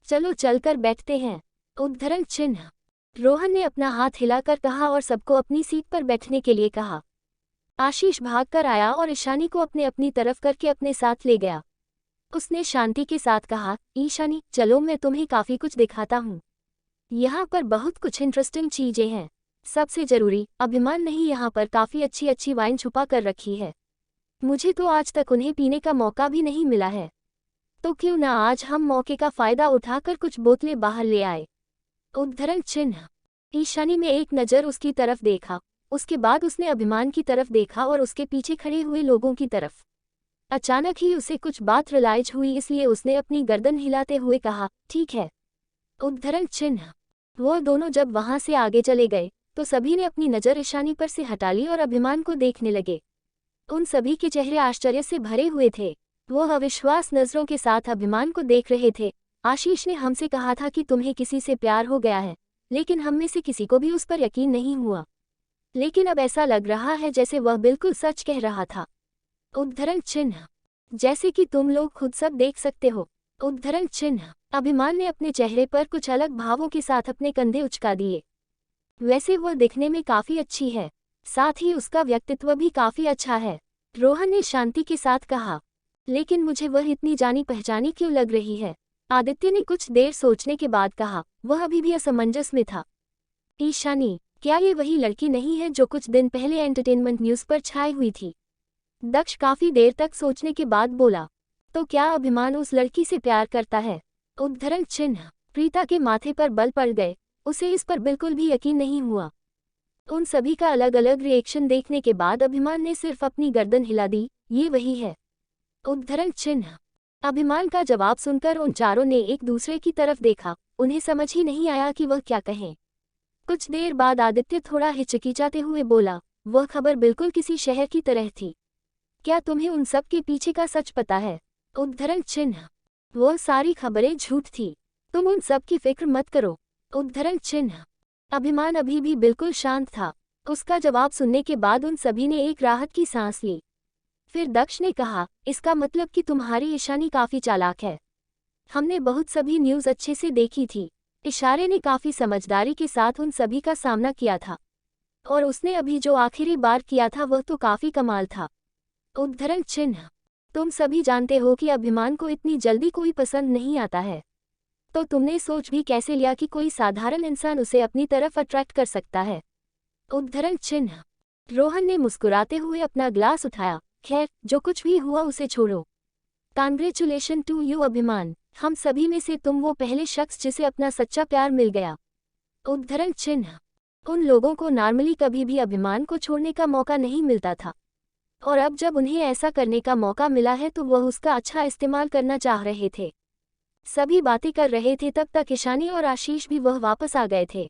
चलो चलकर बैठते हैं। उद्धरण चिन्ह। रोहन ने अपना हाथ हिलाकर कहा और सबको अपनी सीट पर बैठने के लिए कहा। आशीष भागकर आया और ईशानी को अपनी तरफ करके अपने साथ ले गया। उसने शांति के साथ कहा, ईशानी चलो मैं तुम्हें काफ़ी कुछ दिखाता हूँ। यहाँ पर बहुत कुछ इंटरेस्टिंग चीज़ें हैं। सबसे ज़रूरी, अभिमान नहीं, यहाँ पर काफ़ी अच्छी अच्छी वाइन छुपा कर रखी है। मुझे तो आज तक उन्हें पीने का मौका भी नहीं मिला है। तो क्यों ना आज हम मौके का फ़ायदा उठाकर कुछ बोतलें बाहर ले आए। उद्धरण चिन्ह। ईशानी में एक नज़र उसकी तरफ देखा, उसके बाद उसने अभिमान की तरफ देखा और उसके पीछे खड़े हुए लोगों की तरफ। अचानक ही उसे कुछ बात रियलाइज हुई, इसलिए उसने अपनी गर्दन हिलाते हुए कहा, ठीक है। उद्धरण चिन्ह। वो दोनों जब वहां से आगे चले गए तो सभी ने अपनी नज़र ईशानी पर से हटा ली और अभिमान को देखने लगे। उन सभी के चेहरे आश्चर्य से भरे हुए थे। वो अविश्वास नज़रों के साथ अभिमान को देख रहे थे। आशीष ने हमसे कहा था कि तुम्हें किसी से प्यार हो गया है, लेकिन हम में से किसी को भी उस पर यकीन नहीं हुआ। लेकिन अब ऐसा लग रहा है जैसे वह बिल्कुल सच कह रहा था। उद्धरण चिन्ह। जैसे कि तुम लोग खुद सब देख सकते हो। उद्धरण चिन्ह। अभिमान ने अपने चेहरे पर कुछ अलग भावों के साथ अपने कंधे उचका दिए। वैसे वह दिखने में काफ़ी अच्छी है, साथ ही उसका व्यक्तित्व भी काफ़ी अच्छा है, रोहन ने शांति के साथ कहा। लेकिन मुझे वह इतनी जानी पहचानी क्यों लग रही है? आदित्य ने कुछ देर सोचने के बाद कहा। वह अभी भी असमंजस में था। ईशानी, क्या ये वही लड़की नहीं है जो कुछ दिन पहले एंटरटेनमेंट न्यूज़ पर छाई हुई थी? दक्ष काफ़ी देर तक सोचने के बाद बोला। तो क्या अभिमान उस लड़की से प्यार करता है? उद्धरण चिन्ह। प्रीता के माथे पर बल पड़ गए, उसे इस पर बिल्कुल भी यकीन नहीं हुआ। उन सभी का अलग अलग रिएक्शन देखने के बाद अभिमान ने सिर्फ अपनी गर्दन हिला दी, ये वही है। उद्धरण चिन्ह। अभिमान का जवाब सुनकर उन चारों ने एक दूसरे की तरफ देखा, उन्हें समझ ही नहीं आया कि वह क्या कहें। कुछ देर बाद आदित्य थोड़ा हिचकिचाते हुए बोला, वह खबर बिल्कुल किसी शहर की तरह थी। क्या तुम्हें उन सब के पीछे का सच पता है? उद्धरण चिन्ह। वह सारी खबरें झूठ थी, तुम उन सब की फिक्र मत करो। उद्धरण चिन्ह। अभिमान अभी भी बिल्कुल शांत था। उसका जवाब सुनने के बाद उन सभी ने एक राहत की सांस ली। फिर दक्ष ने कहा, इसका मतलब कि तुम्हारी ईशानी काफ़ी चालाक है। हमने बहुत सभी न्यूज़ अच्छे से देखी थी। इशारे ने काफ़ी समझदारी के साथ उन सभी का सामना किया था, और उसने अभी जो आखिरी बार किया था वह तो काफ़ी कमाल था। उद्धरण चिन्ह। तुम सभी जानते हो कि अभिमान को इतनी जल्दी कोई पसंद नहीं आता है, तो तुमने सोच भी कैसे लिया कि कोई साधारण इंसान उसे अपनी तरफ अट्रैक्ट कर सकता है? उद्धरण चिन्ह। रोहन ने मुस्कुराते हुए अपना ग्लास उठाया। खैर, जो कुछ भी हुआ उसे छोड़ो। कांग्रेचुलेशन टू यू अभिमान, हम सभी में से तुम वो पहले शख्स जिसे अपना सच्चा प्यार मिल गया। उद्धरण चिन्ह। उन लोगों को नॉर्मली कभी भी अभिमान को छोड़ने का मौका नहीं मिलता था, और अब जब उन्हें ऐसा करने का मौका मिला है तो वह उसका अच्छा इस्तेमाल करना चाह रहे थे। सभी बातें कर रहे थे तब तक ईशानी और आशीष भी वह वापस आ गए थे।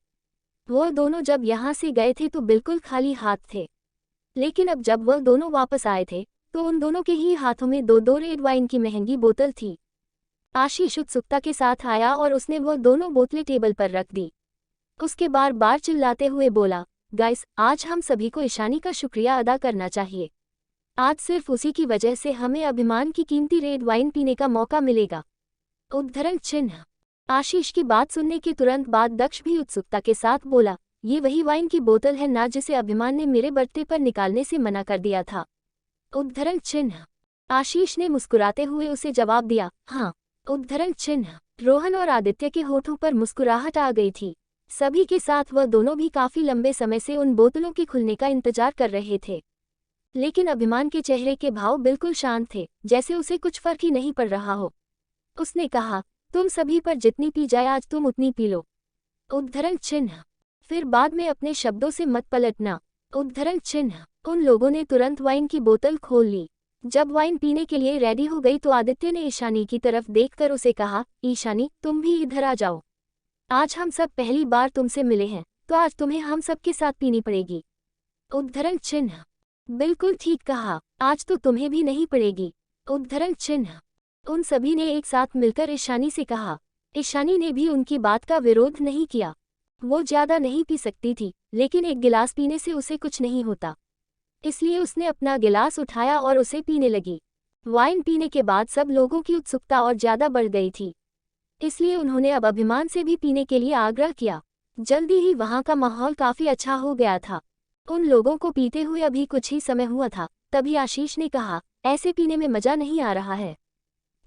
वह दोनों जब यहाँ से गए थे तो बिल्कुल खाली हाथ थे, लेकिन अब जब वह दोनों वापस आए थे तो उन दोनों के ही हाथों में दो दो रेड वाइन की महंगी बोतल थी। आशीष उत्सुकता के साथ आया और उसने वह दोनों बोतलें टेबल पर रख दी। उसके बार बार चिल्लाते हुए बोला, गाइस, आज हम सभी को ईशानी का शुक्रिया अदा करना चाहिए। आज सिर्फ उसी की वजह से हमें अभिमान की कीमती रेड वाइन पीने का मौका मिलेगा। उद्धरण चिन्ह। आशीष की बात सुनने के तुरंत बाद दक्ष भी उत्सुकता के साथ बोला, ये वही वाइन की बोतल है ना जिसे अभिमान ने मेरे बर्थडे पर निकालने से मना कर दिया था? उद्धरण चिन्ह। आशीष ने मुस्कुराते हुए उसे जवाब दिया, हाँ। उद्धरण चिन्ह। रोहन और आदित्य के होठों पर मुस्कुराहट आ गई थी। सभी के साथ वह दोनों भी काफी लंबे समय से उन बोतलों के खुलने का इंतजार कर रहे थे, लेकिन अभिमान के चेहरे के भाव बिल्कुल शांत थे, जैसे उसे कुछ फर्क ही नहीं पड़ रहा हो। उसने कहा, तुम सभी पर जितनी पी जाए आज तुम उतनी पी लो। उद्धरण चिन्ह। फिर बाद में अपने शब्दों से मत पलटना। उद्धरण चिन्ह। उन लोगों ने तुरंत वाइन की बोतल खोल ली। जब वाइन पीने के लिए रेडी हो गई तो आदित्य ने ईशानी की तरफ देखकर उसे कहा, ईशानी, तुम भी इधर आ जाओ। आज हम सब पहली बार तुमसे मिले हैं, तो आज तुम्हें हम सबके साथ पीनी पड़ेगी। उद्धरण चिन्ह। बिल्कुल ठीक कहा, आज तो तुम्हें भी नहीं पड़ेगी। उद्धरण चिन्ह। उन सभी ने एक साथ मिलकर ईशानी से कहा। ईशानी ने भी उनकी बात का विरोध नहीं किया। वो ज्यादा नहीं पी सकती थी, लेकिन एक गिलास पीने से उसे कुछ नहीं होता, इसलिए उसने अपना गिलास उठाया और उसे पीने लगी। वाइन पीने के बाद सब लोगों की उत्सुकता और ज्यादा बढ़ गई थी, इसलिए उन्होंने अब अभिमान से भी पीने के लिए आग्रह किया। जल्दी ही वहाँ का माहौल काफी अच्छा हो गया था। उन लोगों को पीते हुए अभी कुछ ही समय हुआ था, तभी आशीष ने कहा, ऐसे पीने में मजा नहीं आ रहा है।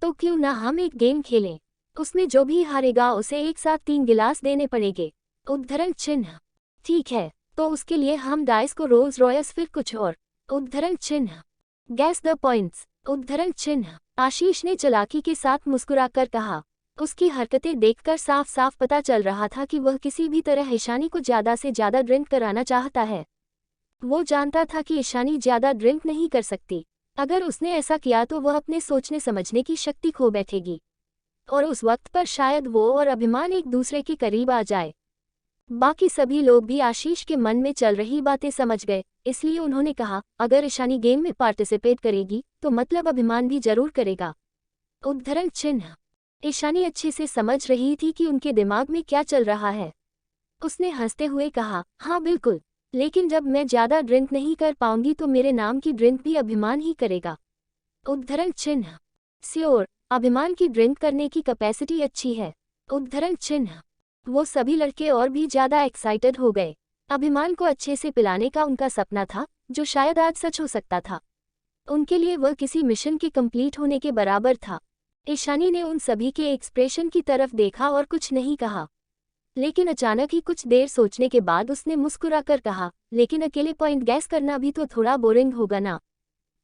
तो क्यों ना हम एक गेम खेलें। उसमें जो भी हारेगा उसे एक साथ 3 गिलास देने पड़ेंगे। उद्धरण चिन्ह। ठीक है, तो उसके लिए हम डाइस को रोल्स रॉयस फिर कुछ और। उद्धरण चिन्ह। Gas the points. उद्धरण चिन्ह। आशीष ने चालाकी के साथ मुस्कुराकर कहा। उसकी हरकतें देखकर साफ साफ पता चल रहा था कि वह किसी भी तरह ईशानी को ज्यादा से ज्यादा ड्रिंक कराना चाहता है। वो जानता था कि ईशानी ज्यादा ड्रिंक नहीं कर सकती। अगर उसने ऐसा किया तो वह अपने सोचने समझने की शक्ति खो बैठेगी और उस वक्त पर शायद वो और अभिमान एक दूसरे के करीब आ जाए। बाकी सभी लोग भी आशीष के मन में चल रही बातें समझ गए, इसलिए उन्होंने कहा, अगर ईशानी गेम में पार्टिसिपेट करेगी तो मतलब अभिमान भी जरूर करेगा। उद्धरण चिन्ह। ईशानी अच्छे से समझ रही थी कि उनके दिमाग में क्या चल रहा है। उसने हंसते हुए कहा, हाँ बिल्कुल, लेकिन जब मैं ज्यादा ड्रिंक नहीं कर पाऊंगी तो मेरे नाम की ड्रिंक भी अभिमान ही करेगा। उद्धरण चिन्ह। श्योर, अभिमान की ड्रिंक करने की कैपेसिटी अच्छी है। उद्धरण चिन्ह। वो सभी लड़के और भी ज्यादा एक्साइटेड हो गए। अभिमान को अच्छे से पिलाने का उनका सपना था, जो शायद आज सच हो सकता था। उनके लिए वह किसी मिशन के कंप्लीट होने के बराबर था। ईशानी ने उन सभी के एक्सप्रेशन की तरफ देखा और कुछ नहीं कहा, लेकिन अचानक ही कुछ देर सोचने के बाद उसने मुस्कुराकर कहा, लेकिन अकेले पॉइंट गैस करना भी तो थोड़ा बोरिंग होगा ना।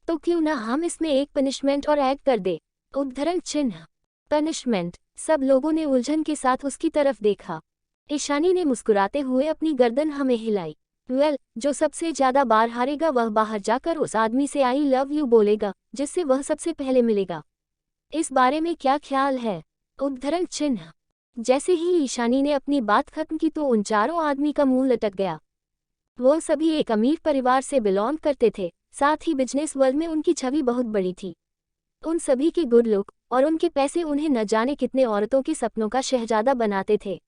तो क्यों ना हम इसमें एक पनिशमेंट और ऐड कर दे। उद्धरण चिन्ह। पनिशमेंट। सब लोगों ने उलझन के साथ उसकी तरफ देखा। ईशानी ने मुस्कुराते हुए अपनी गर्दन हमें हिलाई। वेल, जो सबसे ज्यादा बार हारेगा वह बाहर जाकर उस आदमी से आई लव यू बोलेगा, जिससे वह सबसे पहले मिलेगा। इस बारे में क्या ख्याल है। उद्धरण चिन्ह। जैसे ही ईशानी ने अपनी बात खत्म की तो उन चारों आदमी का मुंह लटक गया। वो सभी एक अमीर परिवार से बिलोंग करते थे, साथ ही बिजनेस वर्ल्ड में उनकी छवि बहुत बड़ी थी। उन सभी के गुड लुक और उनके पैसे उन्हें न जाने कितने औरतों के सपनों का शहजादा बनाते थे।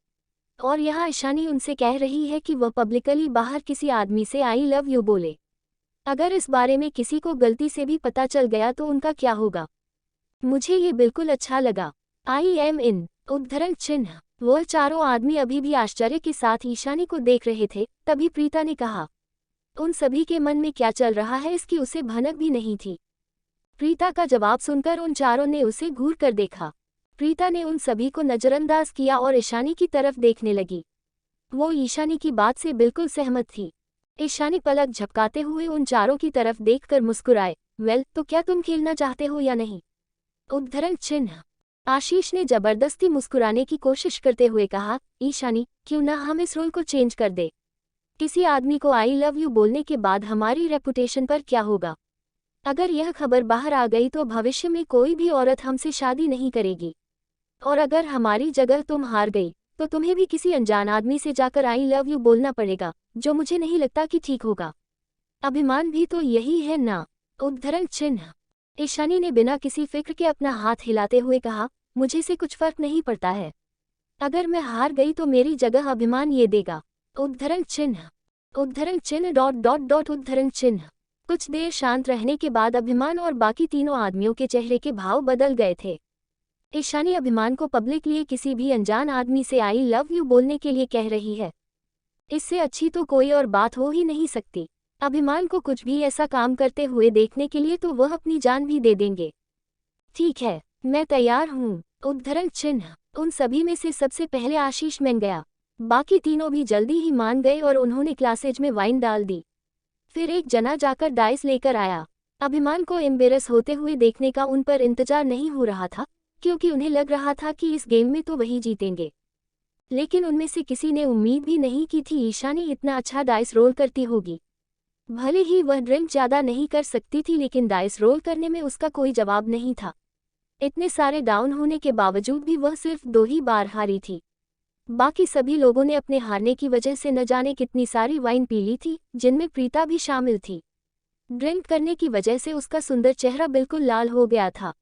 और यहाँ ईशानी उनसे कह रही है कि वह पब्लिकली बाहर किसी आदमी से आई लव यू बोले। अगर इस बारे में किसी को गलती से भी पता चल गया तो उनका क्या होगा। मुझे ये बिल्कुल अच्छा लगा। आई एम इन। उद्धरण चिन्ह। वह चारों आदमी अभी भी आश्चर्य के साथ ईशानी को देख रहे थे, तभी प्रीता ने कहा। उन सभी के मन में क्या चल रहा है इसकी उसे भनक भी नहीं थी। प्रीता का जवाब सुनकर उन चारों ने उसे घूर कर देखा। प्रीता ने उन सभी को नजरअंदाज किया और ईशानी की तरफ देखने लगी। वो ईशानी की बात से बिल्कुल सहमत थी। ईशानी पलक झपकाते हुए उन चारों की तरफ देखकर मुस्कुराए। वेल, तो क्या तुम खेलना चाहते हो या नहीं। उद्धरण चिन्ह। आशीष ने जबरदस्ती मुस्कुराने की कोशिश करते हुए कहा, ईशानी, क्यों ना हम इस रोल को चेंज कर दे। किसी आदमी को आई लव यू बोलने के बाद हमारी रेपुटेशन पर क्या होगा। अगर यह खबर बाहर आ गई तो भविष्य में कोई भी औरत हमसे शादी नहीं करेगी। और अगर हमारी जगह तुम हार गई तो तुम्हें भी किसी अनजान आदमी से जाकर आई लव यू बोलना पड़ेगा, जो मुझे नहीं लगता कि ठीक होगा। अभिमान भी तो यही है ना। उद्धरण चिन्ह। ईशानी ने बिना किसी फिक्र के अपना हाथ हिलाते हुए कहा, मुझे से कुछ फर्क नहीं पड़ता है। अगर मैं हार गई तो मेरी जगह अभिमान ये देगा। उद्धरण चिन्ह। उद्धरण चिन्ह डॉट डॉट डॉट उद्धरण चिन्ह। कुछ देर शांत रहने के बाद अभिमान और बाकी तीनों आदमियों के चेहरे के भाव बदल गए थे। ईशानी अभिमान को पब्लिकली किसी भी अनजान आदमी से आई लव यू बोलने के लिए कह रही है। इससे अच्छी तो कोई और बात हो ही नहीं सकती। अभिमान को कुछ भी ऐसा काम करते हुए देखने के लिए तो वह अपनी जान भी दे देंगे। ठीक है, मैं तैयार हूँ। उद्धरण चिन्ह। उन सभी में से सबसे पहले आशीष मान गया। बाकी तीनों भी जल्दी ही मान गए और उन्होंने ग्लासेज में वाइन डाल दी। फिर एक जना जाकर डाइस लेकर आया। अभिमान को एम्बेरस होते हुए देखने का उन पर इंतजार नहीं हो रहा था, क्योंकि उन्हें लग रहा था कि इस गेम में तो वही जीतेंगे। लेकिन उनमें से किसी ने उम्मीद भी नहीं की थी ईशानी इतना अच्छा डाइस रोल करती होगी। भले ही वह ड्रिंक ज्यादा नहीं कर सकती थी, लेकिन डाइस रोल करने में उसका कोई जवाब नहीं था। इतने सारे डाउन होने के बावजूद भी वह सिर्फ 2 ही बार हारी थी। बाकी सभी लोगों ने अपने हारने की वजह से न जाने कितनी सारी वाइन पी ली थी, जिनमें प्रीता भी शामिल थी। ड्रिंक करने की वजह से उसका सुंदर चेहरा बिल्कुल लाल हो गया था।